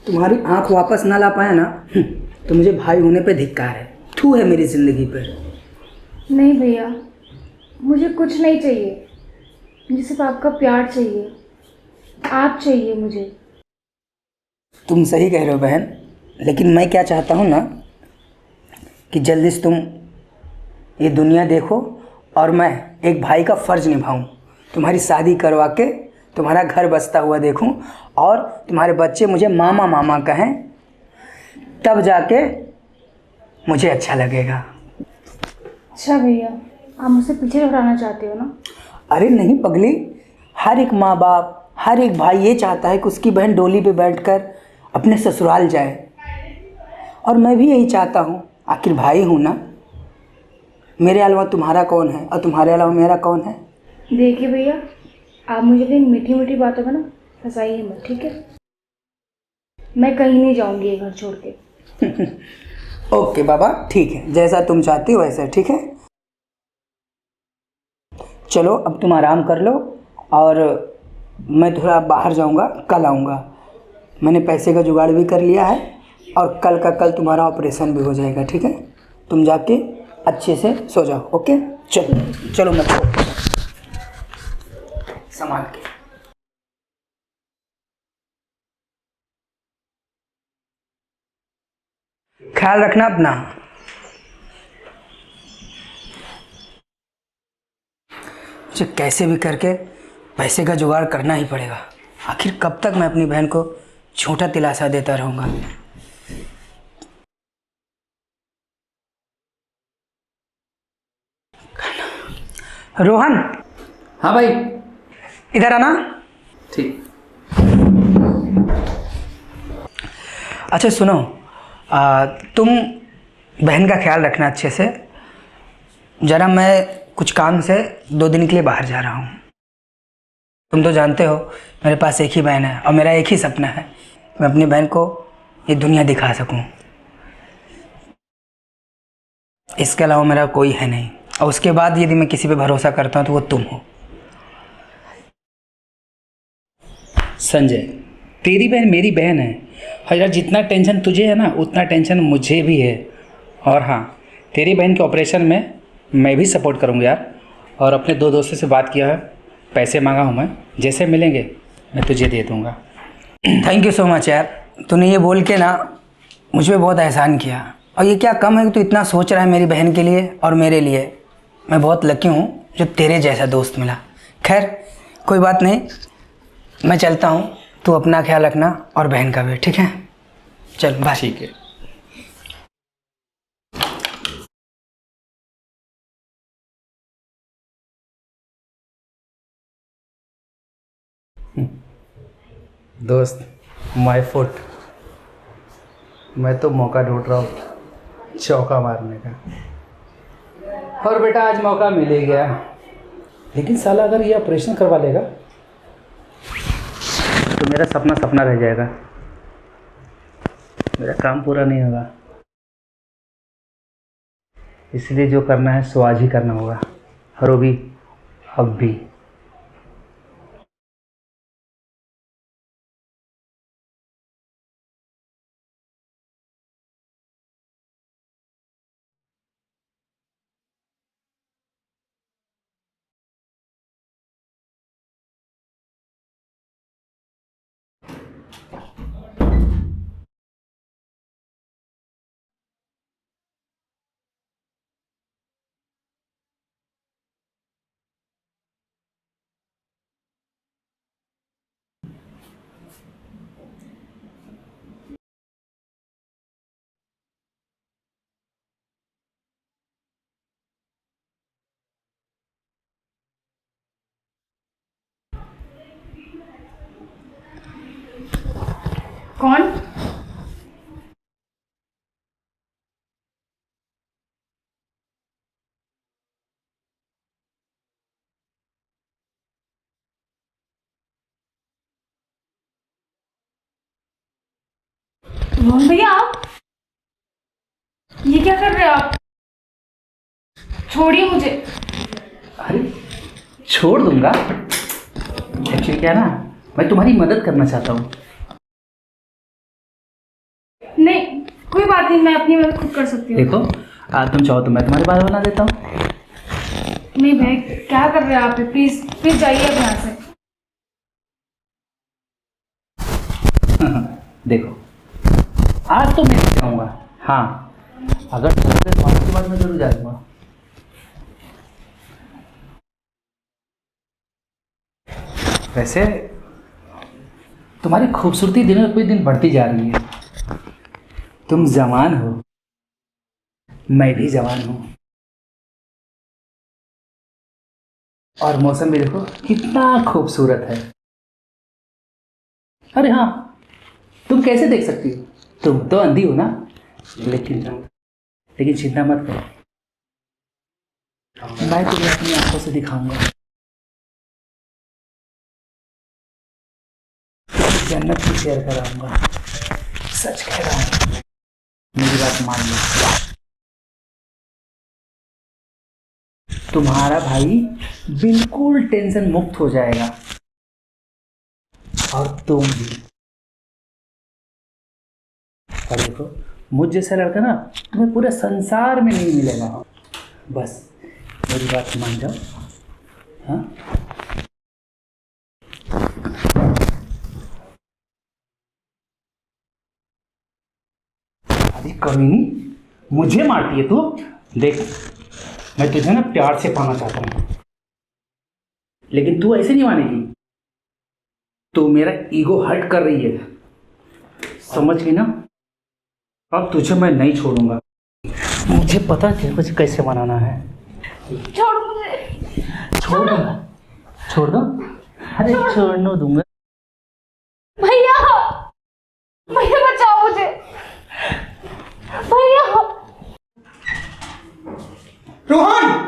तुम्हारी आंख वापस ना ला पाया ना तो मुझे भाई होने पे धिक्कार है, थू है मेरी ज़िंदगी पर। नहीं भैया, मुझे कुछ नहीं चाहिए, मुझे सिर्फ आपका प्यार चाहिए, आप चाहिए मुझे। तुम सही कह रहे हो बहन, लेकिन मैं क्या चाहता हूँ ना कि जल्दी से तुम ये दुनिया देखो और मैं एक भाई का फ़र्ज निभाऊं, तुम्हारी शादी करवा के तुम्हारा घर बसता हुआ देखूं और तुम्हारे बच्चे मुझे मामा मामा कहें, तब जाके मुझे अच्छा लगेगा। अच्छा भैया, आप मुझसे पीछे हटाना चाहते हो ना? अरे नहीं पगली, हर एक माँ बाप, हर एक भाई ये चाहता है कि उसकी बहन डोली पे बैठकर अपने ससुराल जाए, और मैं भी यही चाहता हूँ। आखिर भाई हूँ ना, मेरे अलावा तुम्हारा कौन है और तुम्हारे अलावा मेरा कौन है? देखिए भैया, आप मुझे अपनी मीठी मीठी बातों में ना फंसाइए मत, ठीक है? मैं कहीं नहीं जाऊंगी ये घर छोड़ के। ओके बाबा, ठीक है, जैसा तुम चाहती हो वैसा, ठीक है? चलो अब तुम आराम कर लो और मैं थोड़ा बाहर जाऊंगा, कल आऊँगा। मैंने पैसे का जुगाड़ भी कर लिया है और कल का कल तुम्हारा ऑपरेशन भी हो जाएगा, ठीक है? तुम जाके अच्छे से सो जाओ, ओके? चलो चलो मत सो, संभाल के। ख्याल रखना अपना। मुझे कैसे भी करके पैसे का जुगाड़ करना ही पड़ेगा। आखिर कब तक मैं अपनी बहन को छोटा दिलासा देता रहूँगा? रोहन, हाँ भाई। इधर आना। ठीक। अच्छा सुनो, तुम बहन का ख्याल रखना अच्छे से। ज़रा मैं कुछ काम से 2 दिन के लिए बाहर जा रहा हूँ। तुम तो जानते हो मेरे पास एक ही बहन है और मेरा एक ही सपना है, मैं अपनी बहन को ये दुनिया दिखा सकूँ। इसके अलावा मेरा कोई है नहीं, और उसके बाद यदि मैं किसी पे भरोसा करता हूँ तो वो तुम हो। संजय, तेरी बहन मेरी बहन है, और यार जितना टेंशन तुझे है ना उतना टेंशन मुझे भी है। और हाँ, तेरी बहन के ऑपरेशन में मैं भी सपोर्ट करूँगा यार। और अपने 2 दोस्तों से बात किया है, पैसे मांगा हूँ मैं, जैसे मिलेंगे मैं तुझे दे दूँगा। थैंक यू सो मच यार, तूने ये बोल के ना मुझ पर बहुत एहसान किया। और ये क्या कम है कि तू इतना सोच रहा है मेरी बहन के लिए और मेरे लिए। मैं बहुत लकी हूँ जो तेरे जैसा दोस्त मिला। खैर कोई बात नहीं, मैं चलता हूँ, तू अपना ख्याल रखना और बहन का भी, ठीक है? चल बाय। ठीक है। दोस्त, माय फुट, मैं तो मौका ढूंढ रहा हूँ चौका मारने का, और बेटा आज मौका मिल ही गया। लेकिन साला अगर ये ऑपरेशन करवा लेगा तो मेरा सपना सपना रह जाएगा, मेरा काम पूरा नहीं होगा। इसलिए जो करना है सो आज ही करना होगा, और वो भी अब भी। कौन? रोहन भैया, आप ये क्या कर रहे हो आप? छोड़िए मुझे। अरे छोड़ दूंगा, एक्चुअली क्या है ना, मैं तुम्हारी मदद करना चाहता हूँ। नहीं, कोई बात नहीं, मैं अपनी मदद खुद कर सकती हूँ। देखो तुम चाहो तो मैं तुम्हारी बात बना देता हूँ। नहीं भाई, क्या कर रहे हो आप? प्लीज प्लीज जाइए अब यहाँ से। देखो आज तो मैं नहीं जाऊँगा, हाँ अगर तुम तो आज के बाद मैं जरूर जाऊँगा। वैसे तुम्हारी खूबसूरती दिन में कोई दिन बढ़ती जा रही है। तुम जवान हो, मैं भी जवान हूँ, और मौसम भी देखो कितना खूबसूरत है। अरे हाँ, तुम कैसे देख सकती हो? तुम तो अंधी हो ना, लेकिन चिंता मत करो, मैं तुम्हें अपनी आंखों से दिखाऊंगा। जन्नत की सैर कराऊंगा, सच कह रहा हूँ, मेरी बात मान लो। तुम्हारा भाई बिल्कुल टेंशन मुक्त हो जाएगा, और तुम भी। और देखो, मुझ जैसा लड़का ना तुम्हें पूरे संसार में नहीं मिलेगा। बस मेरी बात मान जाओ। हाँ, अरे कमीनी, मुझे मारती है तू। देख, मैं तुझे ना प्यार से पाना चाहता हूँ, लेकिन तू ऐसे नहीं मानेगी। तू मेरा ईगो हर्ट कर रही है, समझ गई ना? अब तुझे मैं नहीं छोड़ूंगा। मुझे पता है तुझे कैसे मनाना है। छोड़ मुझे। छोड़ दूंगा, छोड़ दो। अरे छोड़ने दूंगा। भैया, भैया बचाओ मुझे, भैया। रोहन!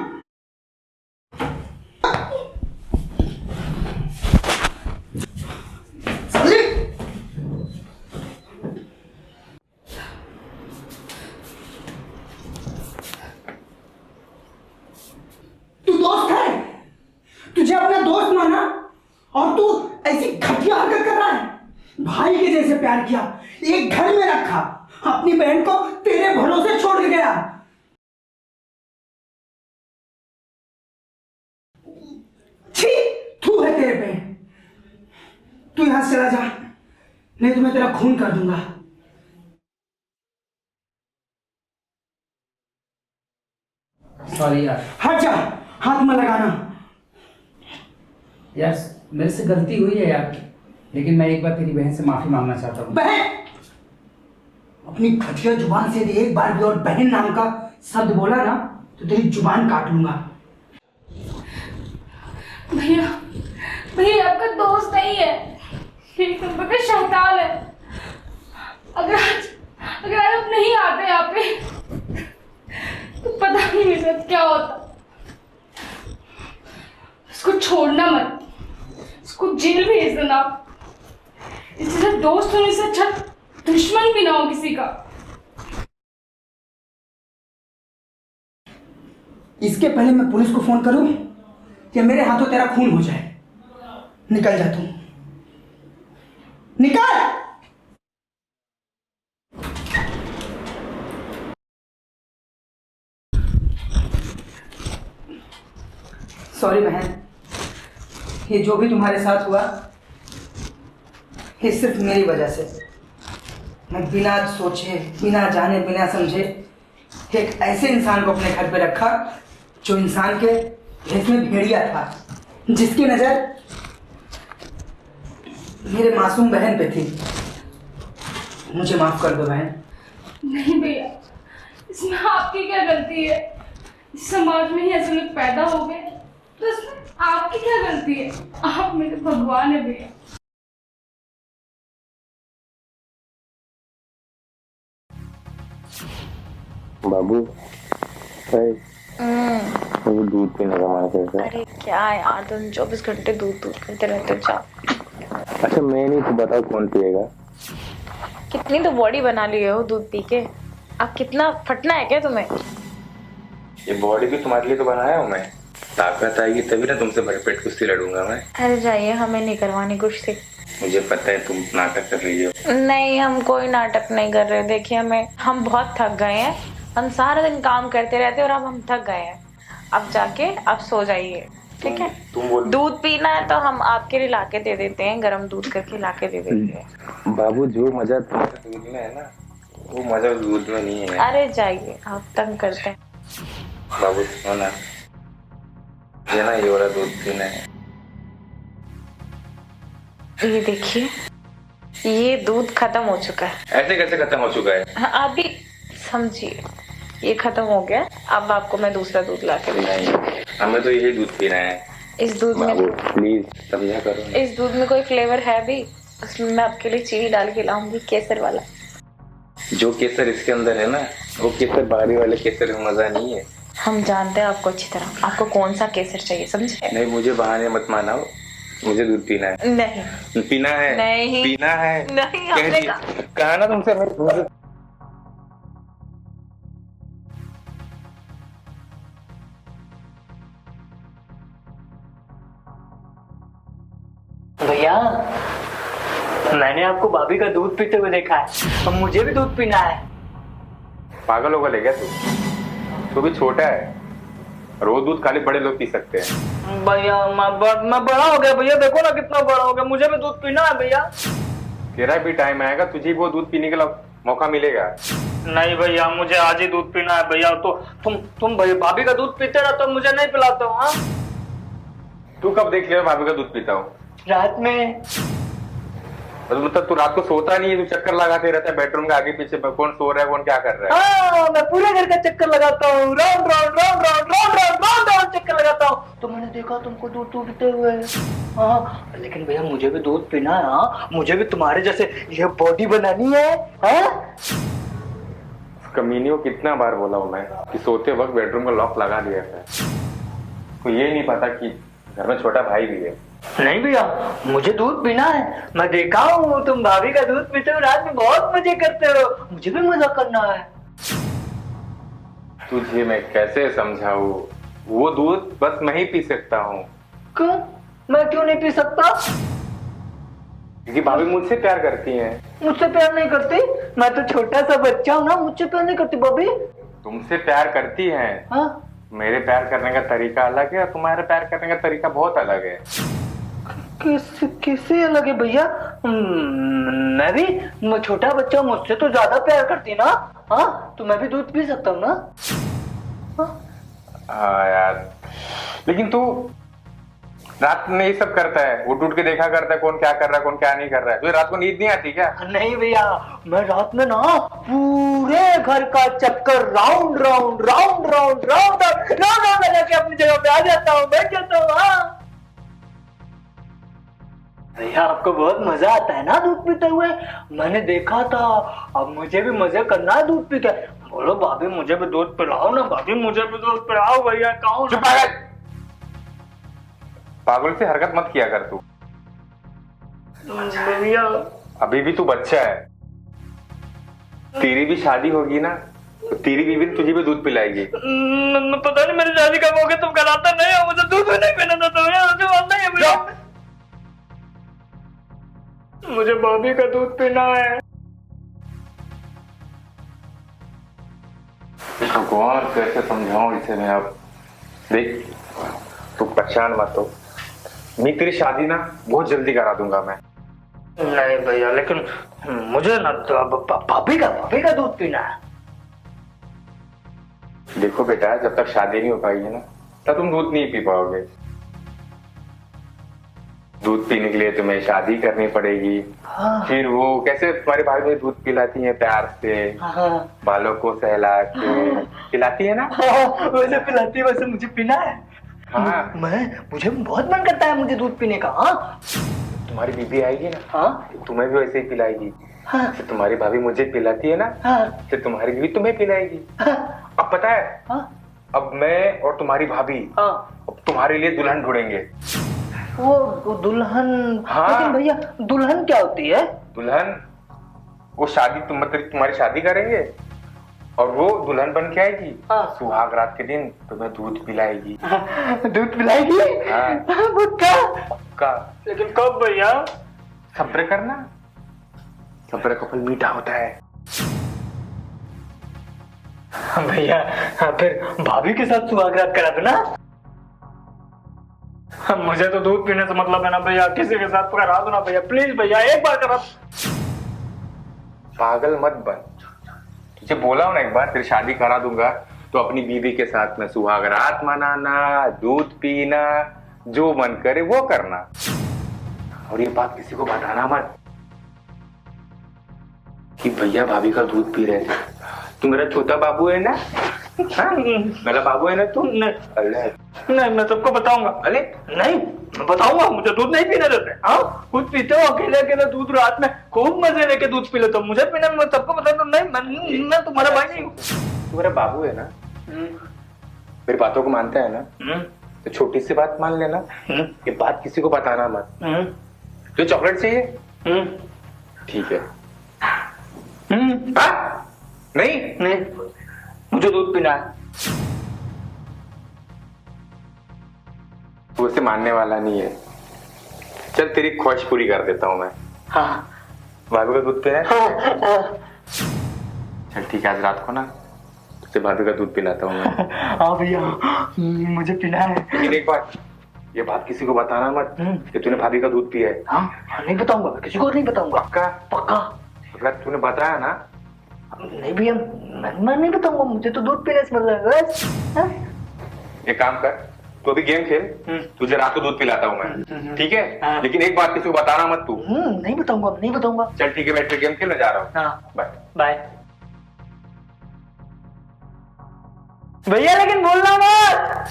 तू दोस्त है, तुझे अपना दोस्त माना, और तू ऐसी घटिया हरकत कर रहा है। भाई के जैसे प्यार किया, एक घर में रखा, अपनी बहन को तेरे भरोसे छोड़ के गया। छी, थू है तेरे पे। तू यहां से चला जा, नहीं तो मैं तेरा खून कर दूंगा। सॉरी यार। हट जा, हाथ मत लगाना। यार मेरे से गलती हुई है यार, लेकिन मैं एक बार तेरी बहन से माफी मांगना चाहता हूँ। बहन? अपनी घटिया जुबान से एक बार भी और बहन नाम का शब्द बोला ना तो तेरी जुबान काट लूंगा। भैया, भैया आपका दोस्त नहीं है, ये एक नंबर का शैतान है। अगर आज आप नहीं आते यहाँ पे तो पता नहीं मेरे साथ क्या होता। इसको छोड़ना मत, इसको जेल भेज देना। इससे दोस्त होने से अच्छा दुश्मन भी ना हो किसी का। इसके पहले मैं पुलिस को फोन करूं कि मेरे हाथों तेरा खून हो जाए। निकल जा तू, निकल। सॉरी बहन, ये जो भी तुम्हारे साथ हुआ ये सिर्फ मेरी वजह से। मैं बिना सोचे, बिना जाने, बिना समझे एक ऐसे इंसान को अपने घर पे रखा जो इंसान के भेष में भेड़िया था, जिसकी नजर मेरे मासूम बहन पे थी। मुझे माफ कर दो बहन। नहीं भैया, इसमें आपकी क्या गलती है? इस समाज में ही ऐसे लोग पैदा हो गए तो इसमें आपकी क्या गलती है? आप मेरे भगवान है भैया। बाबू मुझे दूध पीने का मन कर रहा है। अरे क्या यार, तुम 24 घंटे दूध करते रहते हो। जाओ। अच्छा मैं नहीं, तो बताओ कौन पिएगा? कितनी तो बॉडी बना ली हो दूध पी के। अब कितना फटना है क्या तुम्हें? ये बॉडी भी तुम्हारे लिए तो बनाया हूँ मैं। ताकत आएगी तभी ना तुमसे भरपेट कुश्ती लड़ूंगा मैं। अरे जाइए, हमें नहीं करवानी कुश्ती। मुझे पता है तुम नाटक कर रही हो। नहीं, हम कोई नाटक नहीं कर रहे। देखिए हम बहुत थक गए हैं। हम सारा दिन काम करते रहते हैं और अब हम थक गए हैं। अब जाके अब सो जाइए, ठीक है? दूध पीना है तो हम आपके लिए लाके दे देते हैं, गर्म दूध करके लाके दे देते हैं। बाबू जो मजा तुम्हारे दूध में है ना, वो मजा उस दूध में नहीं है। अरे जाइए, आप तंग करते हैं। बाबू सुनो ना, ये ना ये वाला दूध पीना है। ये देखिए, ये दूध खत्म हो चुका है। ऐसे कैसे खत्म हो चुका है? हाँ, आप भी समझिए, ये खत्म हो गया। अब आपको मैं दूसरा दूध ला के दूंगी। हमें तो यही दूध पीना है। इस दूध में प्लीज समझा करो। इस दूध में कोई फ्लेवर है भी? उसमें मैं आपके लिए चीनी डाल के लाऊंगी, केसर वाला। जो केसर इसके अंदर है ना, वो केसर बाहरी वाले केसर में मजा नहीं है। हम जानते हैं आपको अच्छी तरह। आपको कौन सा केसर चाहिए, समझे? नहीं, मुझे बहाने मत मानाओ, मुझे दूध पीना है। नहीं पीना है। नहीं पीना है। नहीं, हमने कहा ना तुमसे। भैया, मैंने आपको भाभी का दूध पीते हुए देखा है। अब मुझे भी दूध पीना है। पागल होगा ले गया तू भी छोटा है और वो दूध खाली बड़े लोग पी सकते हैं। भैया मैं बड़ा हो गया भैया, देखो ना कितना बड़ा हो गया। मुझे भी दूध पीना है भैया। तेरा भी टाइम आएगा, तुझे वो दूध पीने का मौका मिलेगा। नहीं भैया, मुझे आज ही दूध पीना है भैया। तो तुम भैया भाभी का दूध पीते रहते हो, मुझे नहीं पिलाते हो? हाँ, तू कब देख लिया भाभी का दूध पीता हूँ? रात में। मतलब तू रात को सोता नहीं है, तू चक्कर लगाते रहता है बेडरूम के आगे पीछे, कौन सो रहा है कौन क्या कर रहा है। हाँ, मैं पूरे घर का चक्कर लगाता हूँ, round round round round round round round round चक्कर लगाता हूँ। तो मैंने देखा तुमको दूध पीते हुए। हाँ, लेकिन भैया मुझे भी दूध पीना है। हाँ, मुझे भी तुम्हारे जैसे ये बॉडी बनानी है। हाँ? कमीनी को कितना बार बोला हूँ मैं कि सोते वक्त बेडरूम का लॉक लगा दिया था। तो ये नहीं पता कि घर में छोटा भाई भी है। नहीं भैया, मुझे दूध पीना है। मैं देखा हूँ तुम भाभी का दूध पीते हो, रात में बहुत मजे करते हो। मुझे भी मजा करना है। तुझे मैं कैसे समझाऊं? वो दूध बस मैं ही पी सकता हूँ। क्यों? मैं क्यों नहीं पी सकता? क्योंकि भाभी मुझसे प्यार करती हैं। मुझसे प्यार नहीं करती? मैं तो छोटा सा बच्चा हूँ ना, मुझसे प्यार नहीं करती भाभी। तुमसे प्यार करती हैं। हाँ? मेरे प्यार करने का तरीका अलग है और तुम्हारे प्यार करने का तरीका बहुत अलग है। कैसे अलग है भैया? मैं छोटा बच्चा, मुझसे तो ज्यादा प्यार करती ना। हाँ, तो मैं भी दूध पी सकता हूँ ना? हाँ यार, लेकिन तू रात में ये सब करता है, उठ उठ के देखा करता है कौन क्या कर रहा है कौन क्या नहीं कर रहा है। तुझे रात को नींद नहीं आती क्या? नहीं भैया, मैं रात में ना पूरे घर का चक्कर round round round round round round लगा के अपनी जगह पे आ जाता हूँ, बैठ जाता हूँ। हाँ भैया, आपको बहुत मजा आता है ना दूध पीते हुए? मैंने देखा था। अब मुझे भी मजे करना है दूध पी के। बोलो भाभी मुझे भी दूध पिलाओ ना, भाभी मुझे भी दूध पिलाओ भैया। कहूँ पागल से हरकत मत किया कर तू। भैया अभी भी तू बच्चा है, तेरी भी शादी होगी ना तो तेरी बीवी तुझे भी दूध पिलाएगी। पता नहीं मेरी शादी कब होगी, तुम कराता नहीं हो, मुझे दूध भी नहीं पीना था भैया, मुझे मानना है भैया। मुझे भाभी का दूध पीना है। भगवान कैसे समझाऊं इसे मैं अब। देख तू परेशान मत हो, मैं तेरी शादी ना बहुत जल्दी करा दूंगा मैं। नहीं भैया, लेकिन मुझे ना तो अब भाभी का दूध पीना है। देखो बेटा, जब तक शादी नहीं हो पाएगी ना तब तुम दूध नहीं पी पाओगे। दूध पीने के लिए तुम्हें शादी करनी पड़ेगी। हाँ। फिर वो कैसे तुम्हारी भाभी मुझे दूध पिलाती है प्यार से, हाँ। बालों को सहला के पिलाती है ना। हाँ, वैसे पिलाती है, वैसे मुझे पीना है। हाँ। मुझे बहुत मन करता है मुझे दूध पीने का। हाँ तुम्हारी बीबी आएगी ना, हाँ तुम्हें भी वैसे ही पिलाएगी। हाँ फिर तुम्हारी भाभी मुझे पिलाती है ना, हाँ फिर तुम्हारी बीवी तुम्हें पिलाएगी। हाँ अब पता है, हाँ अब मैं और तुम्हारी भाभी हाँ। अब तुम्हारे लिए दुल्हन ढूंढेंगे। वो दुल्हन? हाँ। लेकिन भैया दुल्हन क्या होती है? दुल्हन वो शादी तुम्हारी शादी करेंगे और वो दुल्हन बन के आएगी। हाँ। सुहाग रात के दिन तुम्हें दूध पिलाएगी। दूध पिलाएगी? हाँ। पक्का? पक्का। लेकिन कब भैया? सब्र करना, सब्र का फल मीठा होता है। भैया फिर भाभी के साथ सुहागरात करा दो ना। मुझे तो दूध पीने से मतलब है ना भैया, किसी के साथ करा दो ना भैया, प्लीज भैया, एक बार करा। पागल मत बन, तुझे बोला हूं ना एक बार, तेरी शादी करा दूंगा तो अपनी बीवी के साथ में सुहाग रात मनाना, दूध पीना, जो मन करे वो करना। और ये बात किसी को बताना मत कि भैया भाभी का दूध पी रहे थे। तू मेरा छोटा बाबू है ना? हाँ? मेरा बाबू है ना तू? नहीं मैं सबको बताऊंगा। अरे नहीं मैं बताऊंगा, मुझे दूध नहीं पीने देते। हाँ खुद पीते हो अकेले अकेले दूध, रात में खूब मजे लेके दूध पी लेते हो, मुझे पीने में सबको बता दो। नहीं मैं तुम्हारा भाई नहीं हूँ। तू मेरा बाबू है ना, मेरी बातों को मानता है ना, तो छोटी सी बात मान लेना, ये बात किसी को बताना मत। तो चॉकलेट चाहिए? ठीक है। हाँ? नहीं मुझे दूध पीना है। तू उसे मानने वाला नहीं है। चल तेरी ख्वाहिश पूरी कर देता हूँ मैं। हाँ भाभी का दूध पीना है? हाँ चल ठीक है, आज रात को ना तुझसे भाभी का दूध पिलाता हूँ मैं। हाँ भैया मुझे पीना है। लेकिन एक बात, ये बात किसी को बताना मत कि तूने भाभी का दूध पिया है। हाँ नहीं बताऊंगा, किसी को नहीं बताऊंगा। पक्का? पक्का। अगर तूने बताया ना, नहीं भैया मैं नहीं बताऊंगा, मुझे तो दूध पीने से मतलब है बस। हाँ? एक काम कर, तू अभी गेम खेल, तुझे रात को दूध पिलाता हूँ मैं, ठीक है? हाँ। लेकिन एक बात किसी को बताना मत तू। नहीं बताऊंगा, नहीं बताऊंगा। चल ठीक है, बैठ के गेम खेलने जा रहा हूँ। हाँ बाय। बाय भैया, लेकिन बोलना मत।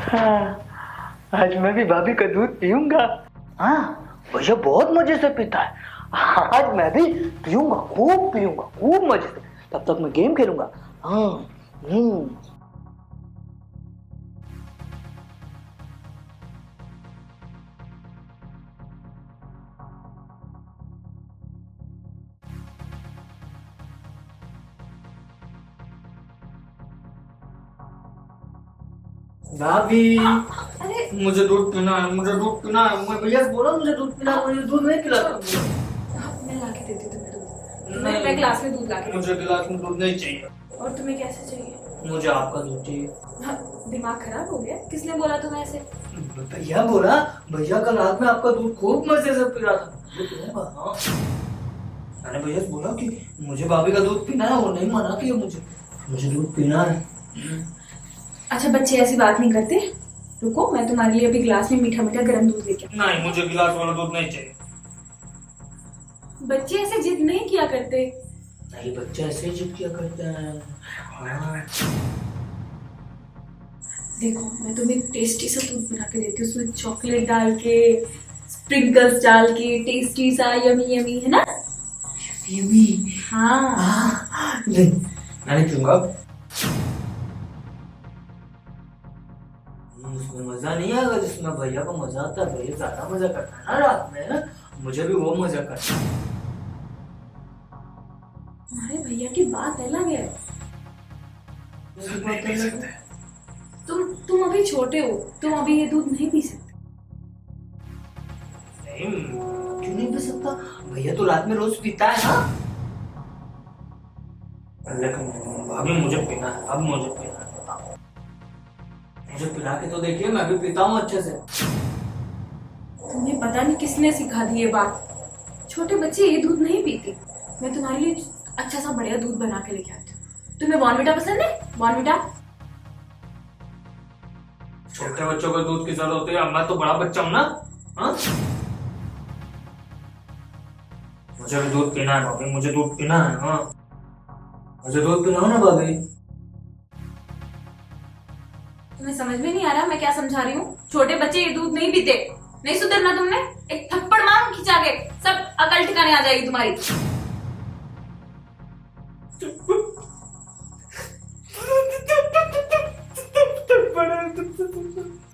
हाँ, आज मैं भी भाभी का दूध पीऊंगा। हाँ भैया बहुत मजे से पीता है, आज मैं भी पीऊंगा, खूब मजे से। तब तक मैं गेम खेलूंगा। हाँ भाभी मुझे दूध पीना है, मुझे दूध पीना है। मैं भैया से बोला मुझे दूध पीना है, मुझे दूध नहीं पिलाता। मैं लाके देती हूँ तुम्हें दूध। मैं गिलास में दूध लाके। मुझे गिलास में दूध नहीं चाहिए। और तुम्हें कैसे चाहिए? मुझे आपका दूध चाहिए। हाँ, दिमाग खराब हो गया? किसने बोला तुम्हें ऐसे? भैया बोला, भैया कल रात में आपका दूध खूब मजे से पी रहा था। हाँ। मैंने भैया से बोला कि मुझे भाभी का दूध पीना है, वो नहीं मना किया मुझे दूध पीना है। अच्छा बच्चे ऐसी बात नहीं करते, रुको मैं तुम्हारे लिए अभी गिलास में मीठा मीठा गर्म दूध लेके। नहीं मुझे गिलास वाला दूध नहीं चाहिए। बच्चे ऐसे जिद नहीं किया करते। नहीं बच्चे ऐसे जिद किया करते हैं। हाँ। देखो मैं तुम्हें टेस्टी सा दूध बना के देती हूँ, उसमें चॉकलेट डाल के, स्प्रिंकल्स डाल के, टेस्टी सा, यमी यमी, है ना? यमी। हाँ। नहीं मैं नहीं पीऊंगा। तुम्हें मजा नहीं आएगा जिसमें भैया को मजा आता है? भैया ज्यादा मजा करता है ना रात में, मुझे भी वो मजा करता है। तुम्हारे भैया की बात अलग है। तुम अभी छोटे हो, तुम अभी ये दूध नहीं पी सकते। नहीं, क्यों नहीं पी सकता? भैया तो रात में रोज पीता है ना। लेकिन भाभी मुझे पीना है, अब मुझे पीना है, बताओ। मुझे पिला के तो देखिए, मैं भी पीता हूँ अच्छे से। तुम्हें पता नहीं किसने सिखा दी ये बात। छोटे बच्चे ये दूध नहीं पीते। मैं तुम्हारे लिए अच्छा सा बढ़िया दूध बना के लेके आती हूँ। तुम्हें बॉर्नविटा पसंद है? बॉर्नविटा। छोटे बच्चों को दूध की जरूरत होती है, मैं तो बड़ा बच्चा हूँ ना। हाँ? मुझे भी दूध पीना है भाभी, मुझे दूध पीना है। हाँ, मुझे दूध पीना हो ना भाभी। तुम्हें समझ में नहीं आ रहा मैं क्या समझा रही हूँ? छोटे बच्चे ये दूध नहीं पीते। नहीं सुधरना तुमने? एक थप्पड़ मार खिंचा के सब अकल ठिकाने आ जाएगी तुम्हारी।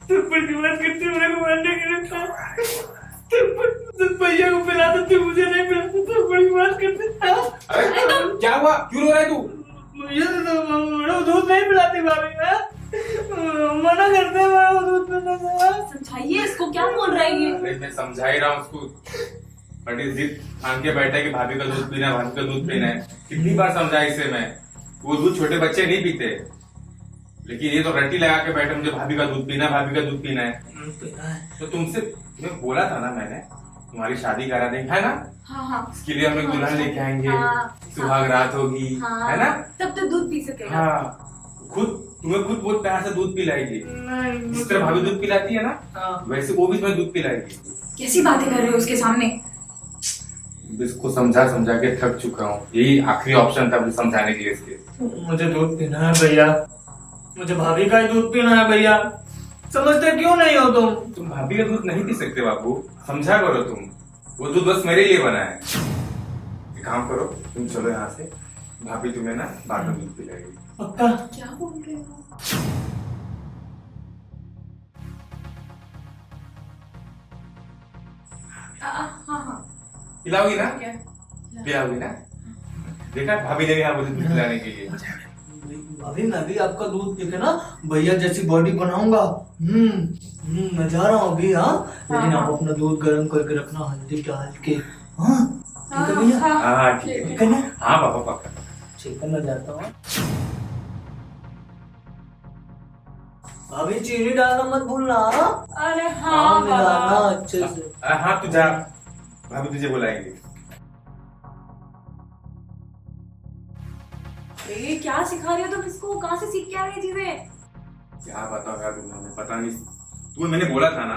थप्पड़ की बात करती, मेरे को मारने के लिए था। भैया को पिला देती, मुझे नहीं पिलाती। थप्पड़ की बात करती। अरे क्या हुआ, क्यों रो रहा है तू? मुझे तो दूध नहीं पिलाती भाभी, मना करते हैं वो दूध पीने से। समझाइए इसको, क्या बोल रहा है ये? अरे मैं समझा ही रहा हूँ उसको, बट इस जिद ठान के बैठा है कि भाभी का दूध पीना है, भाभी का दूध पीना है। कितनी बार समझा इसे मैं, वो दूध छोटे बच्चे नहीं पीते, लेकिन ये तो रट्टी लगा के बैठे, मुझे भाभी का दूध पीना है, भाभी का दूध पीना है। तो तुम्हें बोला था ना मैंने, तुम्हारी शादी करा देंगे, है ना? हाँ। इसके लिए हम लोग दुल्हन लेके आएंगे, हाँ, सुहाग रात होगी, है ना? तब तो दूध पी सकेगा। हाँ, तुम्हें खुद बहुत प्यार से दूध पिलाएगी, जिस तरह भाभी दूध पिलाती है ना, वैसे वो भी तुम्हें दूध पिलाएगी। कैसी बातें कर रहे हो उसके सामने? इसको समझा समझा के थक चुका हूँ, यही आखिरी ऑप्शन था मुझे समझाने के लिए इसके। मुझे दूध पीना है भैया, मुझे भाभी का ही दूध पीना है भैया। समझते क्यों नहीं हो तुम भाभी का दूध नहीं पी सकते बाबू, समझा करो तुम, वो दूध बस मेरे लिए बना है। एक काम करो, तुम चलो यहाँ से, भाभी तुम्हें ना बाद में दूध पिलाएगी। पक्का? क्या बोल रहे हो? हाँ। पिलाओगी ना? पिलाओगी ना? देखा, भाभी ने भी यहाँ मुझे दूध पिलाने के लिए। भाभी मैं भी आपका दूध पी के ना भैया जैसी बॉडी बनाऊंगा। मैं जा रहा हूँ अभी। हाँ, लेकिन आप अपना दूध गर्म करके रखना, हल्दी डाल के। हाँ ठीक है भैया? हाँ ठीक है ना? हाँ पापा पक्का। ठीक है, मैं जाता हूँ। भाभी चीनी डालना मत भूलना। अरे हाँ, मिलाना अच्छे से। हाँ तू जा, भाभी तुझे बुलाएंगे। ये क्या सिखा रहे हो तुम इसको? कहाँ से सीख के आ रही चीजें? क्या बताओ यार तुम्हें, पता नहीं, तुम्हें मैंने बोला था ना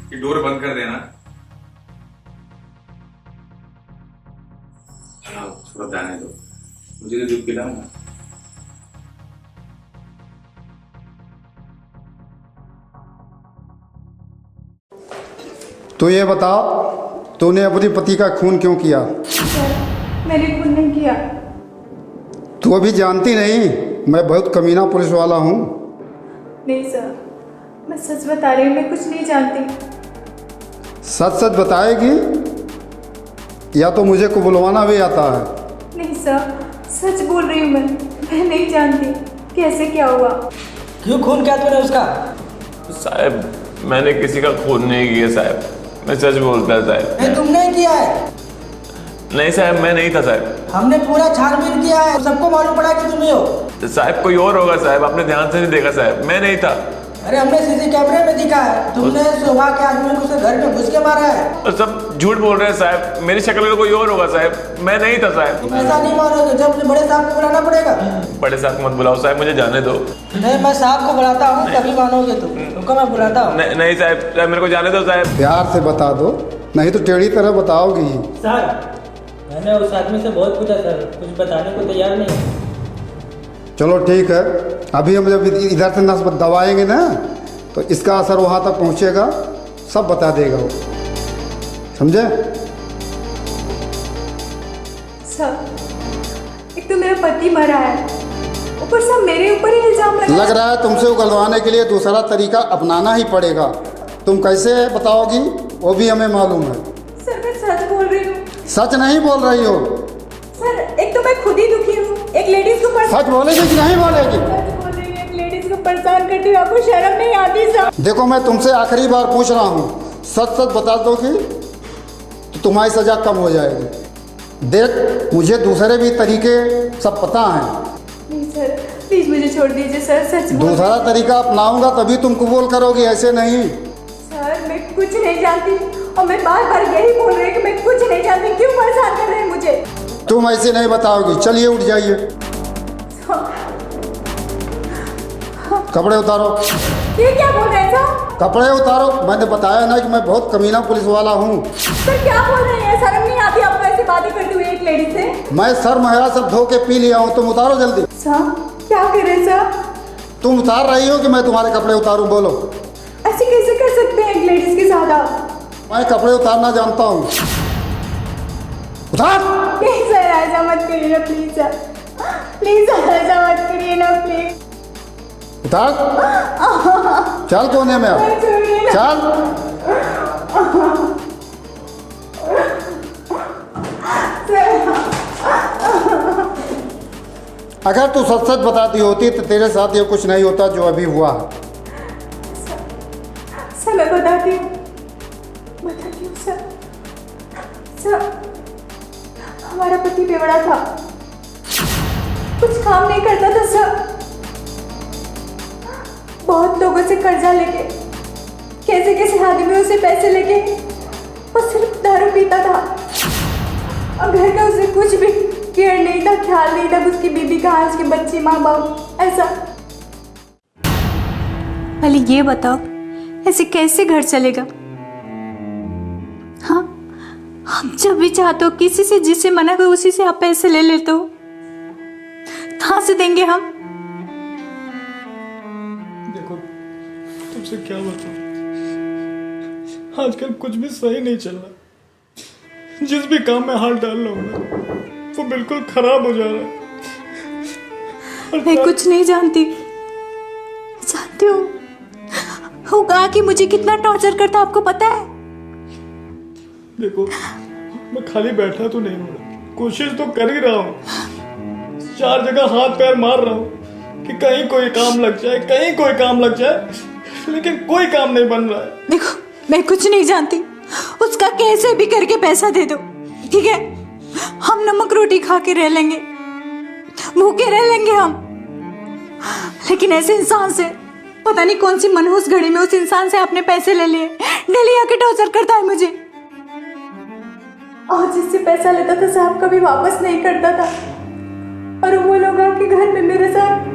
कि डोर बंद कर देना। छोड़ो, जाने दो, मुझे तो दूध पिलाओ ना। तो ये बता, तूने अपने पति का खून क्यों किया? मैंने खून नहीं किया। तू अभी जानती नहीं मैं बहुत कमीना पुलिस वाला हूँ। नहीं सर, मैं सच बता रही हूँ, मैं कुछ नहीं जानती। सच सच बताएगी या तो मुझे को बुलवाना भी आता है? नहीं सर, सच बोल रही हूँ मैं नहीं जानती कैसे क्या हुआ। क्यों खून किया तूने उसका? साहब मैंने किसी का खून नहीं किया साहब, मैं सच बोलता साहब। नहीं तुमने किया है? नहीं साहब मैं नहीं था साहब। हमने पूरा छानबीन किया है, सबको मालूम पड़ा कि तुम ही हो। साहब कोई और होगा साहब, आपने ध्यान से नहीं देखा साहब, मैं नहीं था। अरे हमने सीसी कैमरे में दिखा है, तुमने शोभा के आदमी को घर में घुस के मारा है। और सब झूठ बोल रहे हैं साहब, मेरी शक्ल का कोई और होगा साहब, मैं नहीं था साहब। तुम ऐसा नहीं मारोगे, जब अपने बड़े साहब को बुलाना पड़ेगा। बड़े साहब को मत बुलाओ साहब, मुझे जाने दो। नहीं, मैं साहब को बुलाता हूँ तभी मानोगे तुम। तुमको मैं बुलाता हूँ। नहीं साहब, मेरे को जाने दो साहब। प्यार से बता दो, नहीं तो टेढ़ी तरह बताओगी। सर मैंने उस आदमी से बहुत पूछा सर, कुछ बताने को तैयार नहीं है। चलो ठीक है, अभी हम जब इधर से नस दबाएंगे ना तो इसका असर वहाँ तक पहुँचेगा, सब बता देगा वो, समझे? सर, एक तो मेरा पति मरा है, ऊपर सब मेरे ऊपर ही इल्जाम लग रहा है तुमसे उगलवाने के लिए दूसरा तरीका अपनाना ही पड़ेगा। तुम कैसे बताओगी वो भी हमें मालूम है। सर मैं सच बोल रही हूँ। सच नहीं बोल रही हो। सर एक तो मैं खुद ही दुखी हूँ, एक लेडीज को सच बोलेगी कि नहीं बोलेगी? सच बोल रही हूँ, एक लेडीज को परेशान करती हूँ, आपको शर्म नहीं आती सर? देखो मैं तुमसे आखिरी बार पूछ रहा हूँ, सच सच बता दोगी तो तुम्हारी सजा कम हो जाएगी। देख मुझे दूसरे भी तरीके सब पता हैं। नहीं सर प्लीज मुझे छोड़ दीजिए सर, सच दूसरा तरीका अपनाऊंगा तभी तुम कबूल करोगी, ऐसे नहीं। सर मैं कुछ नहीं जानती और मैं बार बार यही बोल रही हूँ कि मैं कुछ नहीं जानती, क्यों परेशान कर रहे हैं मुझे? तुम ऐसे नहीं बताओगी। चलिए उठ जाइए, कपड़े उतारो। ये क्या बोल रहे हैं सर? कपड़े उतारो। मैंने बताया ना कि मैं बहुत कमीना पुलिस वाला हूँ। सर क्या बोल रहे हैं? शर्म नहीं आती आपको ऐसी बातें करते हुए एक लेडी से? मैं सर महिला सब धो के पी लिया हूँ, तुम उतारो जल्दी। सर क्या कर रहे हैं सर? तुम उतार रही हो कि मैं तुम्हारे कपड़े उतारूं? बोलो। ऐसे कैसे कर सकते हैं एक लेडीज के साथ आप? मैं कपड़े उतारना जानता हूँ। उतार। प्लीज सर ऐसा मत करिए ना, प्लीज सर, प्लीज सर ऐसा मत करिए ना प्लीज। उतार। चल कोने में अब। चल। अगर तू सच सच बताती होती तो तेरे साथ ये कुछ नहीं होता जो अभी हुआ। सर मैं बताती हूँ सर। सर हमारा पति बेवड़ा था, कुछ काम नहीं करता था सर। बहुत लोगों से कर्जा लेके, कैसे कैसे आदमियों से पैसे लेके वो सिर्फ दारू पीता था और घर का उसे कुछ भी केयर नहीं था, ख्याल नहीं था उसकी बीबी का, आज के बच्चे, माँ बाप, ऐसा। पहले ये बताओ ऐसे कैसे घर चलेगा? हाँ हम जब भी चाहते हो किसी से, जिसे मना करो उसी से आप पैसे ले लेते हो, कहाँ से देंगे हम? देखो तुमसे क्या बताऊं, आजकल कुछ भी सही नहीं चल रहा। जिस भी काम में हाथ डाल रहा हूं ना वो बिल्कुल खराब हो जा रहा है। मैं कुछ नहीं जानती, जानती हूँ वो कहा कि मुझे कितना टॉर्चर करता आपको पता है? देखो मैं खाली बैठा तो नहीं हूँ, कोशिश तो कर ही रहा हूँ, 4 जगह हाथ पैर मार रहा हूँ कि कहीं कोई काम लग जाए, कहीं कोई काम लग जाए, लेकिन कोई काम नहीं बन रहा है। देखो मैं कुछ नहीं जानती, उसका कैसे भी करके पैसा दे दो, ठीक है? हम नमक रोटी खा के रह लेंगे, भूखे रह लेंगे हम, लेकिन ऐसे इंसान से पता नहीं कौन सी मनहूस घड़ी में उस इंसान से आपने पैसे ले लिए, डेली आके टॉर्चर करता है मुझे। और जिससे पैसा लेता था साहब कभी वापस नहीं करता था, और वो लोग आके घर में मेरे साथ।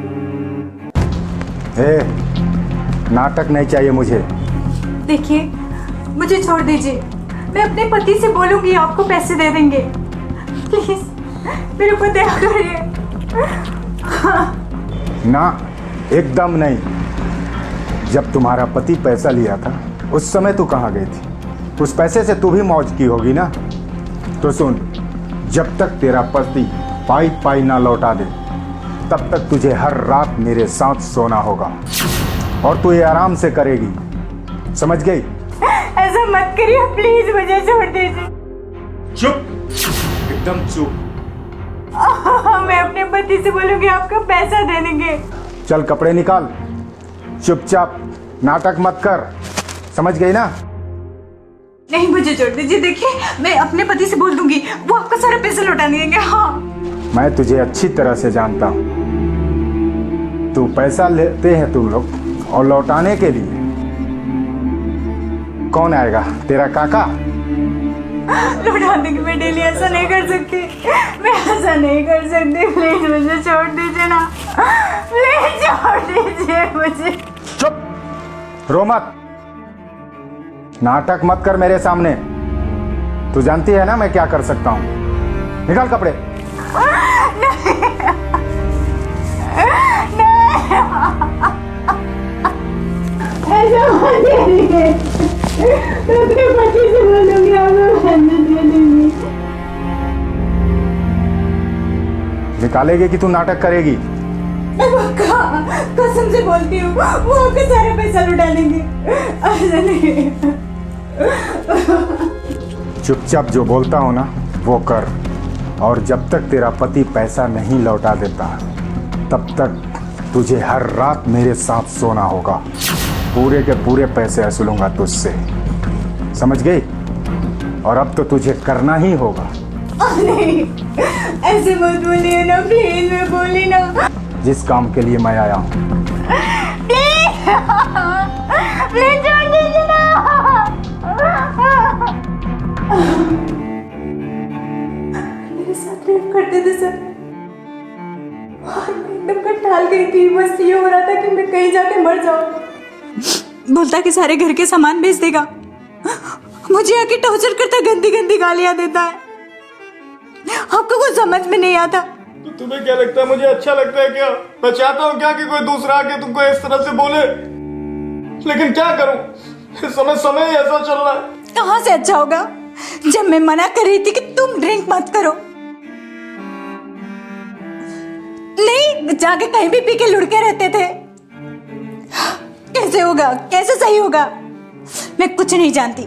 नाटक नहीं चाहिए मुझे। देखिए मुझे छोड़ दीजिए, मैं अपने पति से बोलूंगी, आपको पैसे दे देंगे, प्लीज मेरे को दया करिए। ना एकदम नहीं। जब तुम्हारा पति पैसा लिया था उस समय तू कहाँ गई थी? उस पैसे से तू भी मौज की होगी ना। तो सुन, जब तक तेरा पति पाई पाई ना लौटा दे तब तक तुझे हर रात मेरे साथ सोना होगा, और तू ये आराम से करेगी, समझ गई? ऐसा मत करिए प्लीज, मुझे छोड़ दीजिए। चुप, एकदम चुप। मैं अपने पति से बोलूंगी आपको पैसा दे देंगे। चल कपड़े निकाल, चुपचाप नाटक मत कर, समझ गई ना? नहीं मुझे छोड़ दीजिए, देखिए मैं अपने पति से बोल दूंगी, वो आपका सारा पैसा लौटा देंगे। हाँ मैं तुझे अच्छी तरह से जानता हूँ, तू पैसा लेते हैं तुम लोग, और लौटाने के लिए कौन आएगा? तेरा काका? लौटा देंगे, मैं डेली ऐसा नहीं कर सकती, मैं ऐसा नहीं कर सकती, प्लीज मुझे छोड़ दीजिए ना, प्लीज छोड़ दीजिए मुझे। चुप, रो मत, नाटक मत कर मेरे सामने। तू जानती है ना मैं क्या कर सकता हूँ। निकाल कपड़े। ऐसा मत करिए, मैं अपने पति से बोलूंगी, आपको पैसे दे देंगी। निकालेगी कि तू नाटक करेगी? पक्का कसम से बोलती हूँ, वो आपका सारा पैसा लुटा लेंगे। ऐसा नहीं। चुपचाप जो बोलता हूँ ना वो कर, और जब तक तेरा पति पैसा नहीं लौटा देता तब तक तुझे हर रात मेरे साथ सोना होगा। पूरे के पूरे पैसे वसूलूंगा तुझसे, समझ गई? और अब तो तुझे करना ही होगा। नहीं, ऐसे मत बोलिए ना प्लीज, मैं बोली ना। जिस काम के लिए मैं आया हूँ। प्लीज प्लीज छोड़ दीजिए ना। मेरे साथ रेप करते थे सर, और मैं एकदम कटाल गई थी। बस ये हो रहा था कि मैं कहीं जाके मर जाऊं। बोलता कि सारे घर के सामान बेच देगा, मुझे आके टॉर्चर करता, गंदी गंदी गालियां देता है। आपको कुछ समझ में नहीं आता। तो तुम्हें क्या लगता है मुझे अच्छा लगता है क्या? मैं चाहता हूँ क्या कि कोई दूसरा आके तुमको इस तरह से बोले, लेकिन क्या करूं, इस समय ही ऐसा चल रहा है। कहाँ से अच्छा होगा जब मैं मना कर रही थी कि तुम ड्रिंक मत करो। नहीं, जाके कहीं भी पी के लुढ़के रहते थे। कैसे होगा, कैसे सही होगा? मैं कुछ नहीं जानती।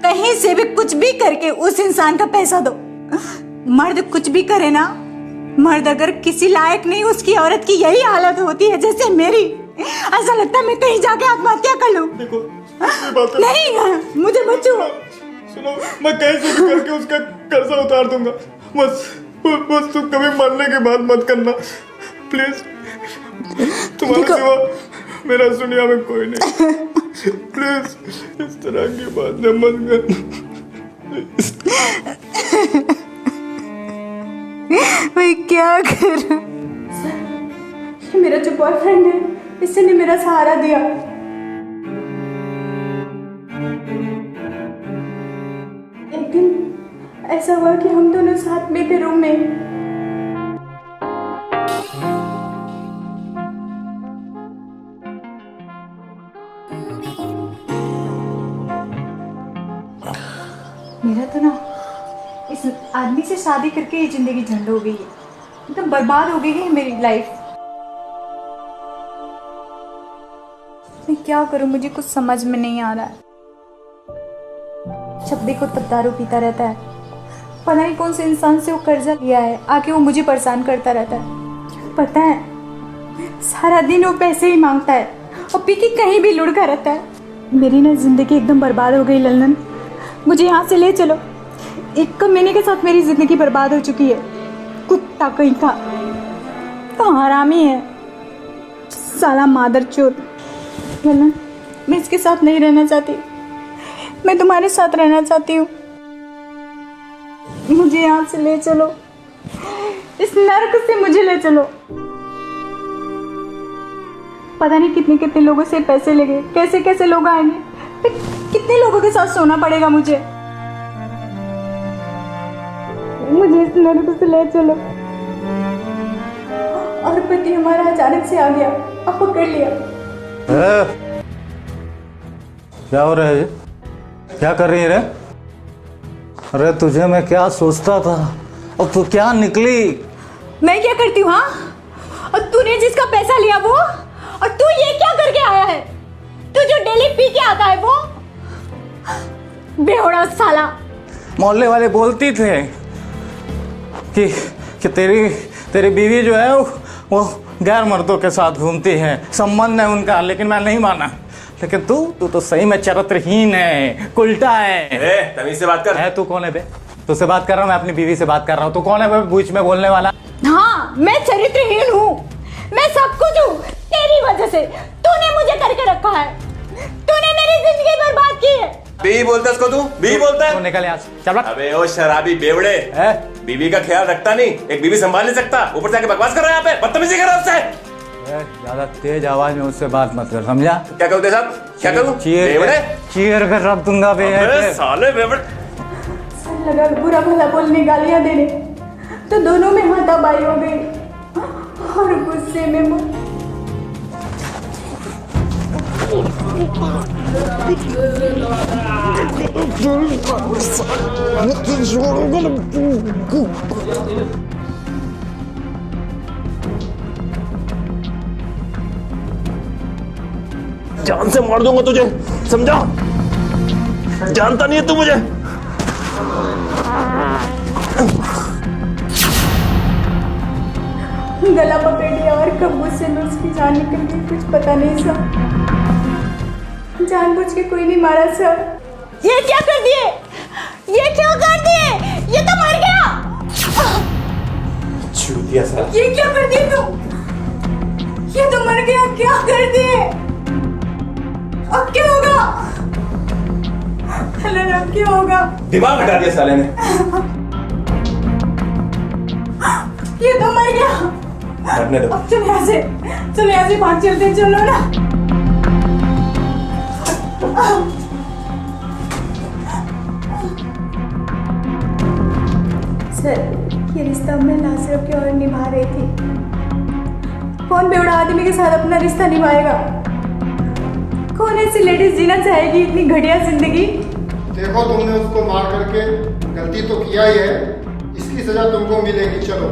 कहीं से भी कुछ भी करके उस इंसान का पैसा दो। मर्द कुछ भी करे ना, मर्द अगर किसी लायक नहीं, उसकी औरत की यही हालत होती है जैसे मेरी। ऐसा लगता है मैं कहीं जाके आत्महत्या कर लूं। देखो नहीं, मुझे बच्चों सुनो, मैं कहीं से भी करके उसका कर्जा उतार दूंगा। बस तुम कभी मरने की बात मत करना प्लीज। तुम्हारे सिवा मेरा इस दुनिया में कोई नहीं। प्लीज इस तरह की बात मत कर। मैं क्या करूं? ये मेरा जो बॉयफ्रेंड है, इसने मेरा सहारा दिया। एक दिन ऐसा हुआ कि हम दोनों साथ में थे रूम में। मेरा तो ना इस आदमी से शादी करके ये जिंदगी झंड हो गई है, एकदम बर्बाद हो गई है मेरी लाइफ। मैं क्या करूं, मुझे कुछ समझ में नहीं आ रहा है। जब देखो तब दारू पीता रहता है। पता नहीं कौन से इंसान से वो कर्जा लिया है, आके वो मुझे परेशान करता रहता है। पता है, सारा दिन वो पैसे ही मांगता है और पी के कहीं भी लुढ़का रहता है। मेरी ना जिंदगी एकदम बर्बाद हो गई लल्लन, मुझे यहाँ से ले चलो। एक महीने के साथ मेरी जिंदगी बर्बाद हो चुकी है। कुत्ता कहीं का, तो हरामी है, साला मादरचोद। लल्लन, मैं इसके साथ नहीं रहना चाहती, मैं तुम्हारे साथ रहना चाहती हूँ। मुझे यहाँ से ले चलो, इस नर्क से मुझे ले चलो। पता नहीं कितने कितने लोगों से पैसे लेंगे, कैसे कैसे लोग आएंगे, कितने लोगों के साथ सोना पड़ेगा मुझे इस नर्क से ले चलो। और पति हमारा अचानक से आ गया और पकड़ लिया। क्या हो रहा है? क्या कर रही है रे? अरे तुझे मैं क्या सोचता था और तू क्या निकली? मैं क्या करती हूँ? हाँ, और तूने जिसका पैसा लिया वो, और तू ये क्या करके आया है? तू जो डेली पी के आता है वो बेहोड़ा साला। मोहल्ले वाले बोलती थे कि तेरी बीवी जो है वो गैर मर्दों के साथ घूमती है, संबंध है उनका, लेकिन मैं नहीं माना। लेकिन तू तो सही में चरित्रहीन है, उल्टा है। तमीज से बात कर। है तू कौन है बे? तुझसे बात कर रहा हूँ, मैं अपनी बीवी से बात कर रहा हूँ। तू कौन है बे बीच में बोलने वाला? हाँ, मैं चरित्रहीन हूँ, मैं सब कुछ हूँ तेरी वजह से। तूने मुझे करके रखा है, तूने मेरी जिंदगी बर्बाद की है। बी बोलता इसको, तू बी बोलता है? तू निकल यहाँ से, चल। अबे ओ शराबी बेवड़े, बीवी का ख्याल रखता नहीं, एक बीवी संभाल नहीं सकता, ऊपर से आके बकवास कर रहा है यहाँ पे, बदतमीजी कर रहा है उससे। ज्यादा तेज आवाज में उससे बात मत कर, समझा? क्या करूँ तेरे साथ? क्या करूँ? चीयर कर रख दूंगा बे। साले बेवड़े। लगा बुरा भला बोलने, गालियां देने, तो दोनों में हाथापाई हो गई और गुस्से में जान से मार दूंगा तुझे, समझा? जानता नहीं है तू मुझे। गला पकड़ लिया और कब मुझसे उसकी जान निकल गई, कुछ पता नहीं सर। जानबूझ के कोई नहीं मारा सर। ये क्या कर दिए, ये क्यों कर दिए? ये तो मर गया। चूतिया सा। ये क्या कर दिए तुम? ये तो मर गया, क्या कर दिए? अब क्या होगा? अल्लाह, अब क्या होगा? दिमाग हटा दिया साले ने। ये तो मर गया। मरने दो। अब चलो यहाँ से भाग चलते हैं, चलो ना। सर, ये रिश्ता मैं नासिर की ओर निभा रही थी। कौन बेवड़ा आदमी के साथ अपना रिश्ता निभाएगा? कौन ऐसी लेडीज जीना चाहेगी इतनी घटिया जिंदगी? देखो, तुमने उसको मार करके गलती तो किया ही है, इसकी सजा तुमको मिलेगी। चलो।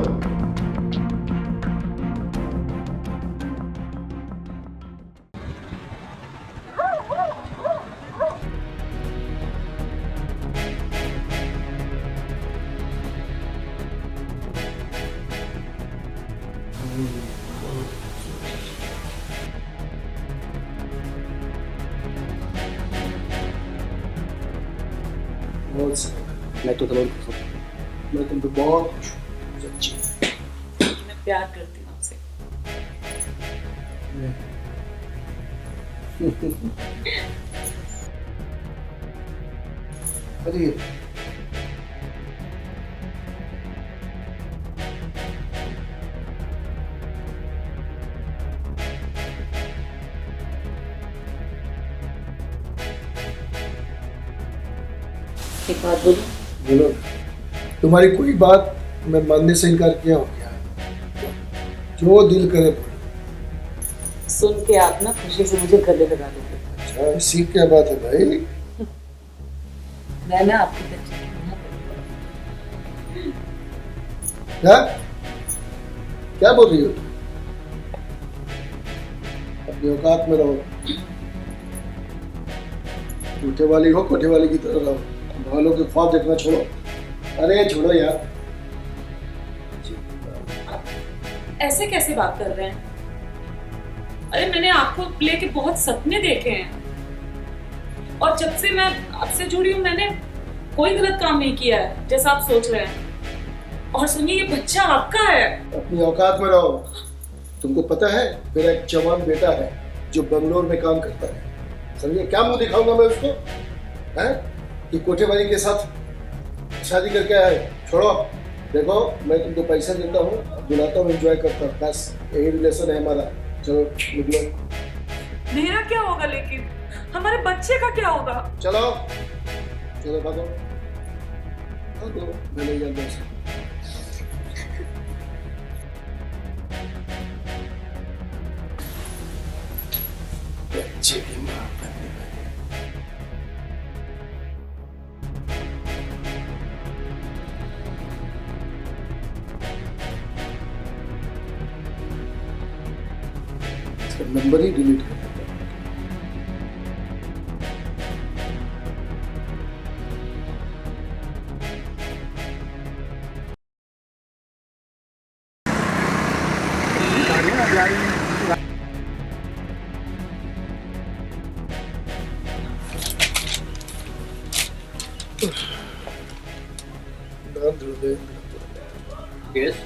मैं तो तुम्हें खुश हूँ, मैं तुम पे बहुत खुश हूँ सच्ची। मैं प्यार करती हूँ आपसे। अरे एक बात बोलो। बोलो, तुम्हारी कोई बात मैं मानने से इनकार किया हो क्या? जो दिल करे बोलो। सुन के आप ना खुशी से मुझे गले लगा दोगे। अच्छा, इसी क्या बात है भाई? मैं ना आपकी बच्ची क्या क्या बोल रही हो? अपनी औकात में रहो। कोठे वाली हो, कोठे वाली की तरह रहो। वालों के ख्वाब देखना छोड़ो। अरे छोड़ो यार। ऐसे कैसे बात कर रहे हैं? अरे मैंने आपको लेके बहुत सपने देखे हैं और जब से मैं आपसे जुड़ी हूँ मैंने कोई गलत काम नहीं किया है जैसा आप सोच रहे हैं। और सुनिए, ये बच्चा आपका है। अपनी औकात में रहो। तुमको पता है मेरा एक जवान बेटा है जो बंगलोर में काम करता है, समझे? क्या मुंह दिखाऊंगा मैं उसको हैं कि कोठे वाली के साथ शादी करके आए? छोड़ो। देखो, मैं तुमको पैसा देता हूँ, बुलाता हूँ, एंजॉय करता हूँ, बस यही रिलेशन है हमारा। चलो निकलो। मेरा क्या होगा, लेकिन हमारे बच्चे का क्या होगा? चलो चलो भागो भागो, मैं नहीं जानता उसे। बच्चे की माँ बनने वाली। इसका नंबर ही डिलीट कर देता हूँ। Yes.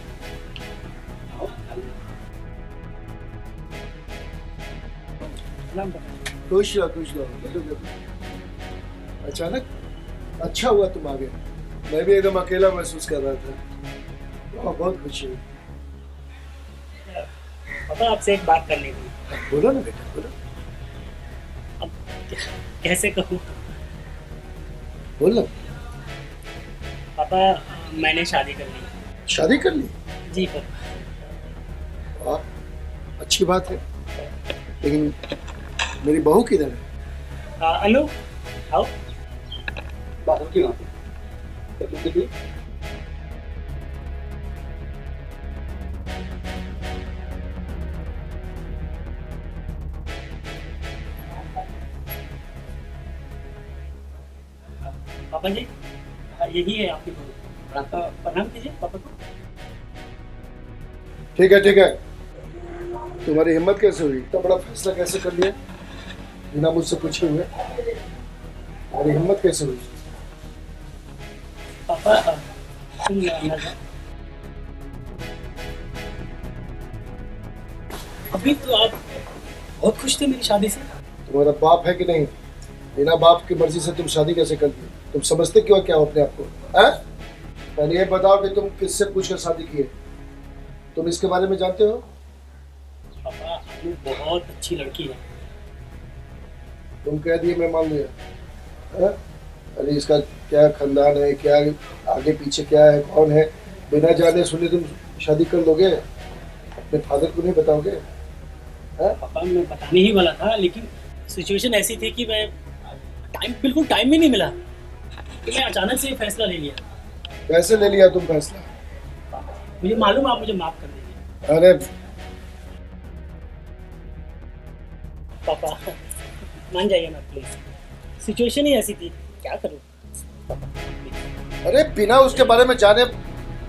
खुश रहो खुश रहो। बैठो बैठो। अचानक अच्छा हुआ तुम आ गए। मैं भी एकदम अकेला महसूस कर रहा था। बहुत खुशी हुई। पापा, आपसे एक बात करनी थी। बोलो ना बेटा, बोलो। अब कैसे कहूँ? बोलो। पापा, मैंने शादी कर ली। शादी कर ली? जी पापा। वाह, अच्छी बात है। लेकिन मेरी बहू किधर है? अनु, आओ। बहू की वहाँ पे। पापा जी, यही है आपकी प्रणाम कीजिए पापा को। ठीक है। तुम्हारी हिम्मत कैसे हुई? इतना बड़ा फैसला कैसे कर लिया बिना मुझसे पूछे हुए? तुम्हारी हिम्मत कैसे हुई? पापा तुम अंदर जाओ। अभी तो आप बहुत खुश थे मेरी शादी से। तुम्हारा बाप है कि नहीं? बिना बाप की मर्जी से तुम शादी कैसे कर दी? तुम समझते क्यों क्या हो अपने आप को? पहले ये बताओ कि तुम किससे पूछकर शादी की है? तुम इसके बारे में जानते हो? पापा अनु बहुत अच्छी लड़की है। तुम कह दिए मैं मान लिया। अरे इसका क्या खानदान है, क्या आगे पीछे क्या है, कौन है, बिना जाने सुने तुम शादी कर लोगे? अपने फादर को नहीं बताओगे? पापा मैं बताने ही वाला था, लेकिन सिचुएशन ऐसी थी कि मैं बिल्कुल टाइम भी नहीं मिला, तो मैं अचानक से ये फैसला ले लिया। कैसे ले लिया तुम फैसला? मुझे मालूम, आप मुझे माफ कर दीजिए। अरे पापा मान जाइए ना प्लीज, सिचुएशन ही ऐसी थी, क्या करूं? अरे बिना उसके बारे में जाने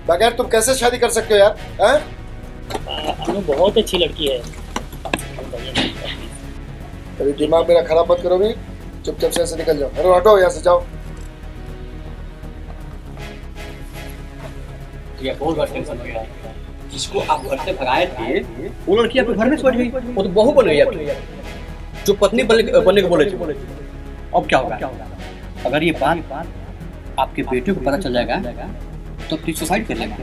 बगैर तुम कैसे शादी कर सकते हो यार? अनु बहुत अच्छी लड़की है। अरे दिमाग मेरा खराब मत करो भी, चुपचाप से ऐसे निकल जाओ। अरे हटो यहाँ से, जाओ। ये बहुत बड़ा टेंशन हो गया। जिसको आप घर से भगाए थे वो लड़की आपके घर में बैठ गई, वो तो बहू बन गई आपकी, जो पत्नी बनने को बोले थे। अब क्या होगा? अगर ये बात आपके बेटे को पता चल जाएगा तो आप सुसाइड कर लेगा।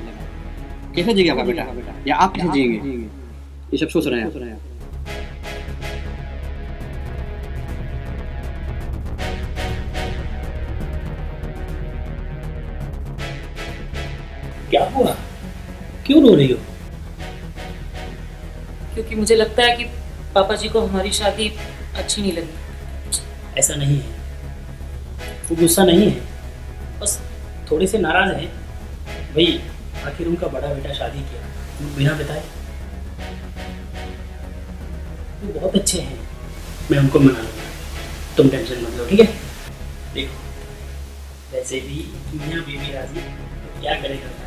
कैसे जिएगा आपका बेटा, या आप कैसे जिएंगे? ये सब सोच रहे हैं। क्या हुआ? क्यों रो रही हो? क्योंकि मुझे लगता है कि पापा जी को हमारी शादी अच्छी नहीं लगी। ऐसा नहीं है, वो गुस्सा नहीं है, बस थोड़े से नाराज हैं। भाई आखिर उनका बड़ा बेटा शादी किया बिना बताए। वो बहुत अच्छे हैं, मैं उनको मना लूँगा, तुम टेंशन मत लो, ठीक है? देखो वैसे भी मियाँ बीवी राजी, क्या करेगा है।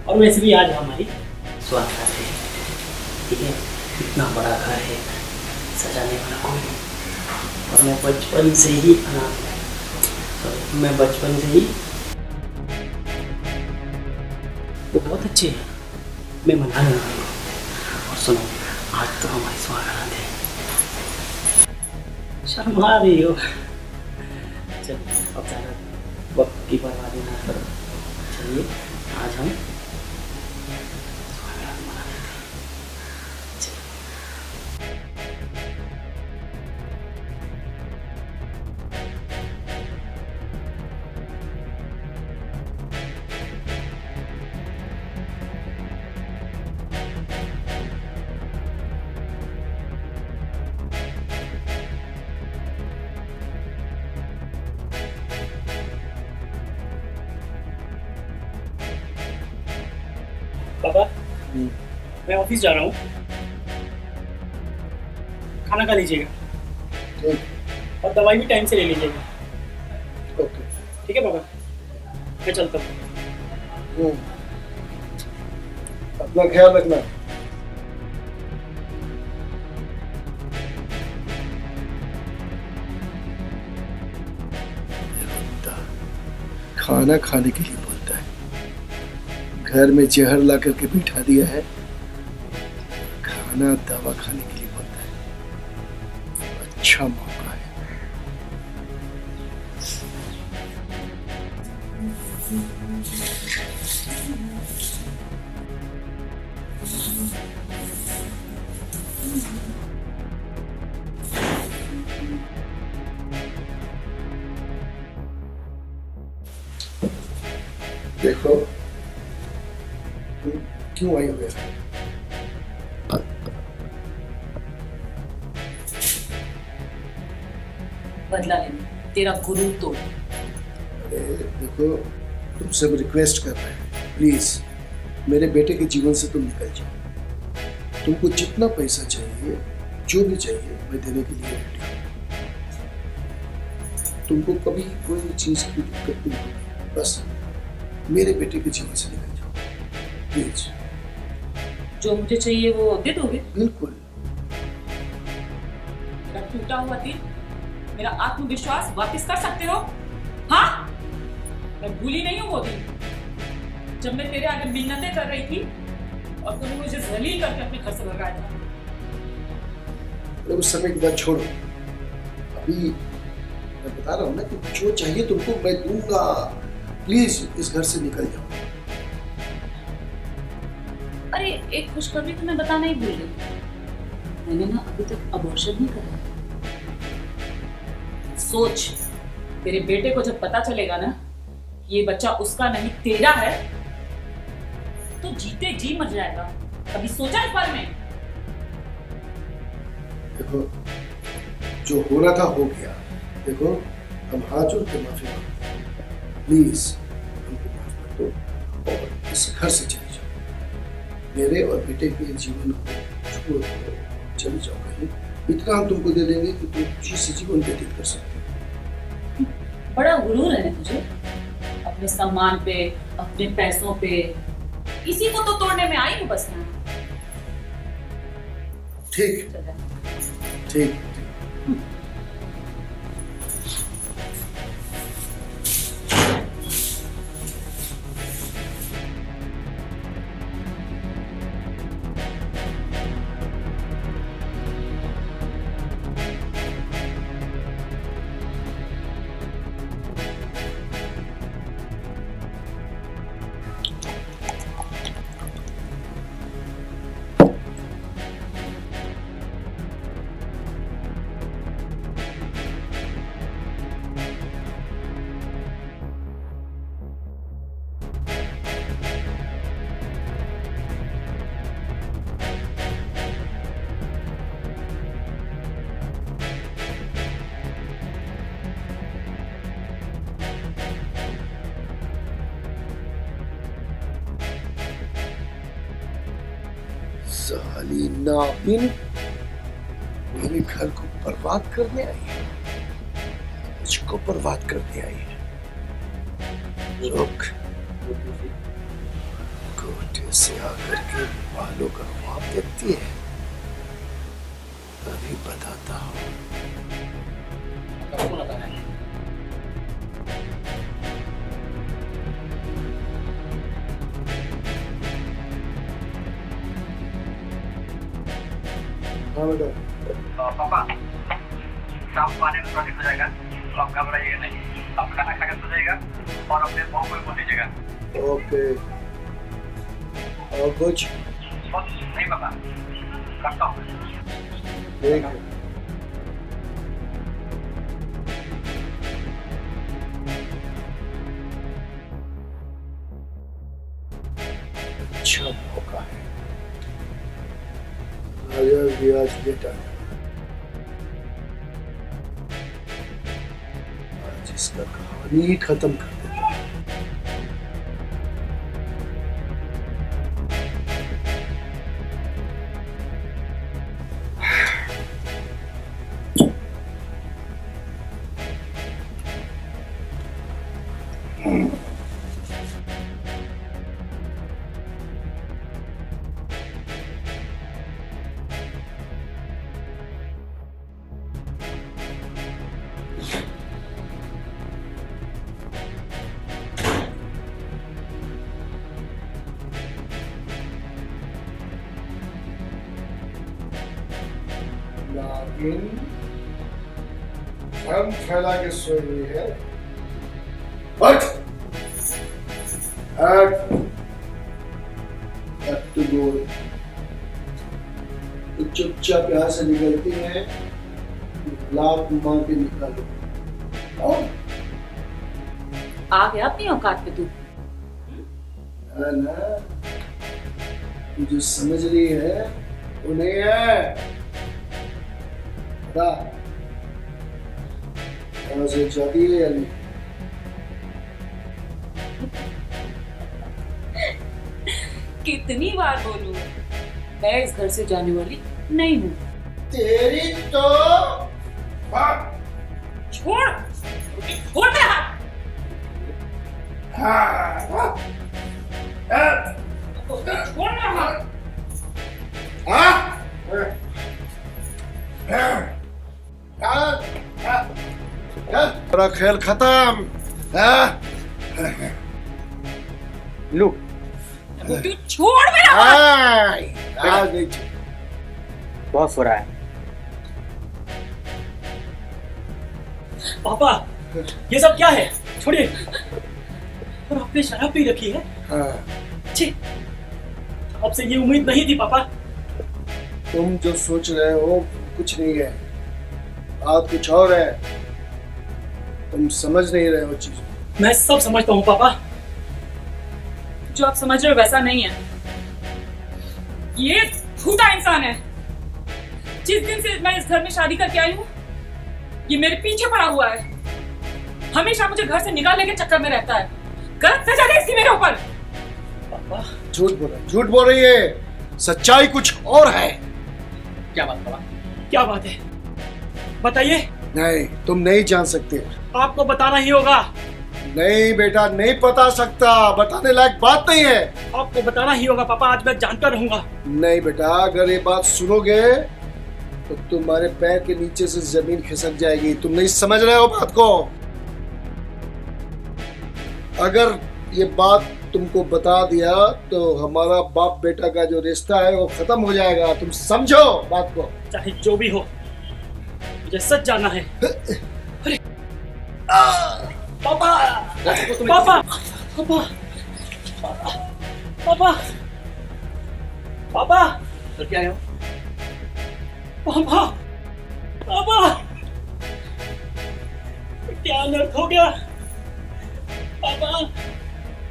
और वैसे भी आज हमारी स्वागत है, ठीक है? इतना बड़ा घर है, सजाने वाला कोई नहीं। और मैं बचपन से ही वो बहुत अच्छे हैं, मैं मना लूँगा उनको। और सुनो, आज तो हमारी स्वागत है। शर्मा रही हो? चलो अब ज़्यादा वक्त की बर्बादी ना करो, चलिए आज हम स्वागत मना लेते हैं। चलो। पापा मैं ऑफिस जा रहा हूँ, खाना खा लीजिएगा और दवाई भी टाइम से ले लीजिएगा। ओके ठीक है पापा, मैं चलता हूँ। अपना ख्याल रखना। खाना खाने के लिए बोलता है, घर में जहर ला करके बिठा दिया है। खाना दवा खाने के लिए बोलता है। अच्छा मौका है। देखो तुम क्यों आई हुए? बदला लेने, तेरा गुरु तोड़। अरे देखो, तुमसे रिक्वेस्ट कर रहे हैं, प्लीज मेरे बेटे के जीवन से तुम निकल जाओ। तुमको जितना पैसा चाहिए, जो भी चाहिए, मैं देने के लिए रेडी हूँ। तुमको कभी कोई चीज की दिक्कत नहीं होगी। बस मेरे बेटे के जीवन से निकल जाओ प्लीज। जो मुझे चाहिए वो दे दोगे? बिल्कुल। मेरा टूटा हुआ दिल, मेरा आत्मविश्वास वापस कर सकते हो? हाँ, मैं भूली नहीं हूँ वो दिन जब मैं तेरे आगे मिन्नतें कर रही थी और तूने मुझे जलील करके अपने घर से भगाया था। उस समय की बात छोड़ो, अभी मैं बता रहा हूँ ना कि जो चाहिए तुमको मैं दूंगा। प्लीज इस घर से निकल जाओ। अरे एक खुशखबरी तो मैं बताना ही भूल गई, मैंने ना अभी तक अबॉर्शन नहीं करा। सोच, तेरे बेटे को जब पता चलेगा ना कि ये बच्चा उसका नहीं तेरा है तो जीते जी मर जाएगा। कभी सोचा इस बारे में? देखो जो हो रहा था हो गया। देखो हम हाथ जोड़ के माफी मांगते हैं, प्लीज हमको माफ कर दो और इस घर से चले जाओ। मेरे और बेटे के जीवन को छोड़ दो, चले जाओ कहीं। इतना हम तुमको दे देंगे कि तुम जिस जीवन व्यतीत कर सकते हो। बड़ा गुरूर है तुझे अपने सम्मान पे, अपने पैसों पे। इसी को तो तोड़ने में आई हूँ बस। ठीक ठीक। साली नागिन मेरे घर को बर्बाद करने आई है, मुझको बर्बाद करने आई है। लोग कोटे से आकर के बालों का ख्वाब देखती है, अभी बताता हूँ। हाँ बेटा। पापा शाम को आने में थोड़ा लेट हो जाएगा तो आप घबराइएगा नहीं, आप खाना खाकर सो जाइएगा और अपने बहू को बोल दीजिएगा। ओके। और कुछ नहीं पापा, करता हूँ। ठीक है। अच्छा मौका है, आज बेटा आज इसका कहानी खत्म कर देता है। नागिन हम फैला के सोई हुई है। हट हट हट गोल। तो चुपचाप यहाँ से निकलती है, लात मार के निकालो। और आ गया अपनी औकात पे तू। है ना, तू जो समझ रही है वो नहीं है। यहाँ से जाती है या नहीं? कितनी बार बोलूं, मैं इस घर से जाने वाली नहीं हूँ। तेरी तो छोड़। छोड़ मेरा हाथ। छोड़ मेरा हाथ। मेरा खेल खत्म। लो तू छोड़ मेरा हाथ। बहुत बुरा है। पापा ये सब क्या है? छोड़िए। और आपने शराब पी रखी है? छी, आपसे ये उम्मीद नहीं थी पापा। तुम जो सोच रहे हो कुछ नहीं है, बात कुछ और है। तुम समझ नहीं रहे हो चीज। मैं सब समझता हूँ पापा। जो आप समझ रहे हो वैसा नहीं है। ये झूठा इंसान है। जिस दिन से मैं इस घर में शादी करके आई हूँ, ये मेरे पीछे पड़ा हुआ है। हमेशा मुझे घर से निकालने के चक्कर में रहता है। गलत सजा दे इसकी मेरे ऊपर। पापा झूठ बोल रही है। सच्चाई कुछ और है। क्या बात पापा? क्या बात है? बताइए। नहीं, तुम नहीं जान सकते। आपको बताना ही होगा। नहीं बेटा, नहीं बता सकता। बताने लायक बात नहीं है। आपको बताना ही होगा पापा। आज मैं जानता रहूंगा। नहीं बेटा, अगर ये बात सुनोगे तो तुम्हारे पैर के नीचे से जमीन खिसक जाएगी। तुम नहीं समझ रहे हो बात को। अगर ये बात तुमको बता दिया तो हमारा बाप बेटा का जो रिश्ता है वो खत्म हो जाएगा। तुम समझो बात को। चाहे जो भी हो, मुझे सच जानना है। अरे पापा पापा पापा पापा पापा क्या है? पापा पापा क्या अनर्थ हो गया? पापा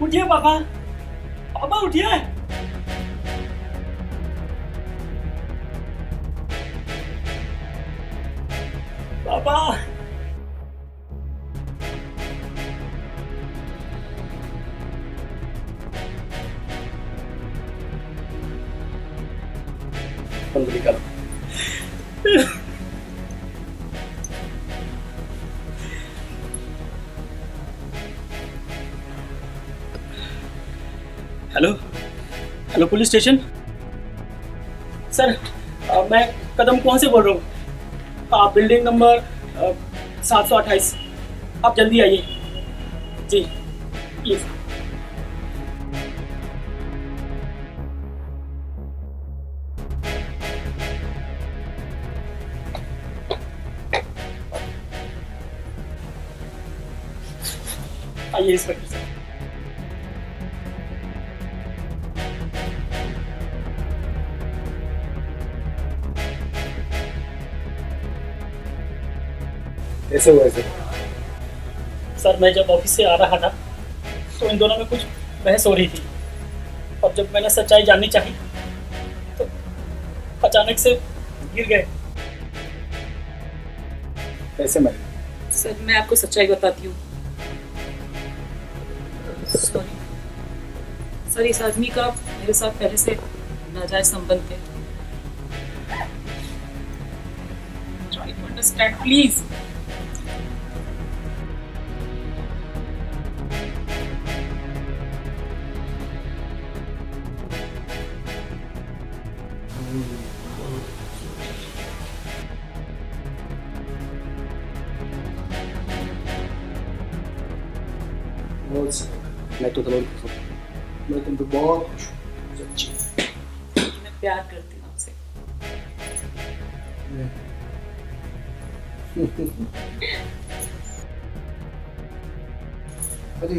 उठिए। पापा पापा उठिए। पापा निकल। Hello hello police station. Sir मैं कदम कौन से बोल रहा हूँ? आप बिल्डिंग नंबर 728। आप जल्दी आइए जी प्लीज। आइए इंस्पेक्टर साहब। कैसे हुआ ऐसे? सर मैं जब ऑफिस से आ रहा था तो इन दोनों में कुछ बहस हो रही थी, और जब मैंने सच्चाई जाननी चाही तो अचानक से गिर गए। कैसे मैं? सर मैं आपको सच्चाई बताती हूँ। सॉरी सर, इस आदमी का मेरे साथ पहले से नाजायज संबंध थे। Try to understand please. मैं तो तुम्हें मैं तुम पे बहुत खुश हूँ। सच्ची मैं प्यार करती हूँ आपसे। अरे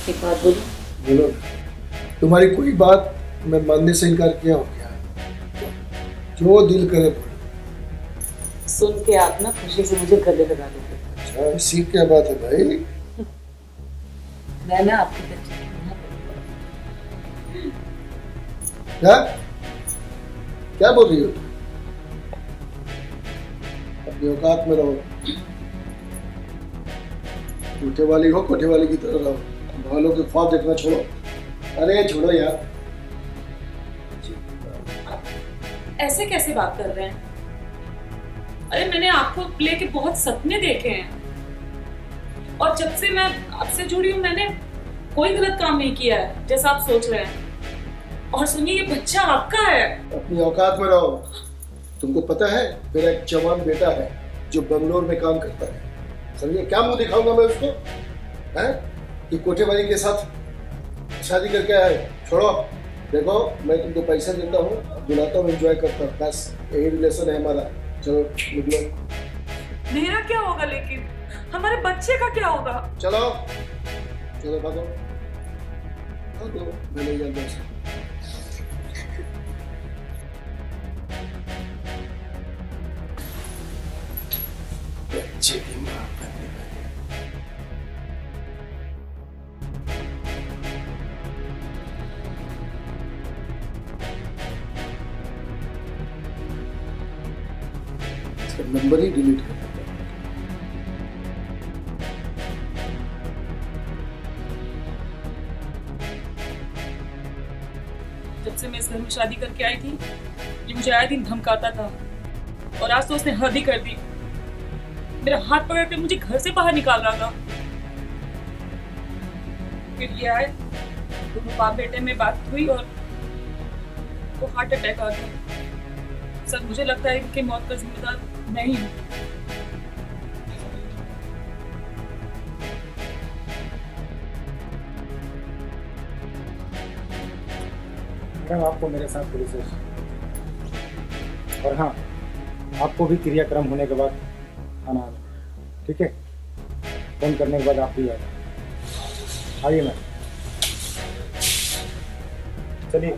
एक बात बोलूं? बोलो। तुम्हारी कोई बात मैं मानने से इनकार किया हो क्या? जो दिल करे बोलो। सुन के आप ना खुशी से मुझे गले लगा दोगे। अच्छा, ऐसी क्या बात है भाई? मैं ना आपके बच्चे की मां बनूंगा। क्या क्या बोल रही हो? अपनी औकात में रहो। कोठे वाली हो, कोठे वाली की तरह रहो, वालों के ख्वाब देखना छोड़ो। अरे छोड़ो यार। ऐसे कैसे बात कर रहे हैं? अरे मैंने आपको लेके बहुत सपने देखे हैं, और जब से मैं आपसे जुड़ी हूँ मैंने कोई गलत काम नहीं किया है जैसा आप सोच रहे हैं। और सुनिए, ये बच्चा आपका है। अपनी औकात में रहो। तुमको पता है मेरा एक जवान बेटा है जो बंगलोर में काम करता है, समझिए क्या मुंह दिखाऊंगा मैं उसको हैं कि कोठे वाली के साथ शादी करके आए। छोड़ो, देखो मैं तुमको पैसा देता हूँ, बुलाता हूँ, एंजॉय करता हूँ, बस यही रिलेशन है हमारा। चलो निकलो। मेरा क्या होगा, लेकिन हमारे बच्चे का क्या होगा? चलो चलो भागो भागो, मैं नहीं जानता उसे। बच्चे की माँ बनने वाली। इसका नंबर ही डिलीट कर। जब से मैं इस घर में शादी करके आई थी, ये मुझे आए दिन धमकाता था, और आज तो उसने हद ही कर दी। मेरा हाथ पकड़ के मुझे घर से बाहर निकाल रहा था। फिर ये आए, दोनों बाप बेटे में बात हुई और वो हार्ट अटैक आ गया। सर मुझे लगता है कि मौत का जिम्मेदार मैं ही हूँ। मैडम आपको मेरे साथ पुलिस स्टेशन, और हाँ आपको भी क्रियाक्रम होने के बाद आना है, ठीक है? फोन करने के बाद आप भी आइए मैम। चलिए।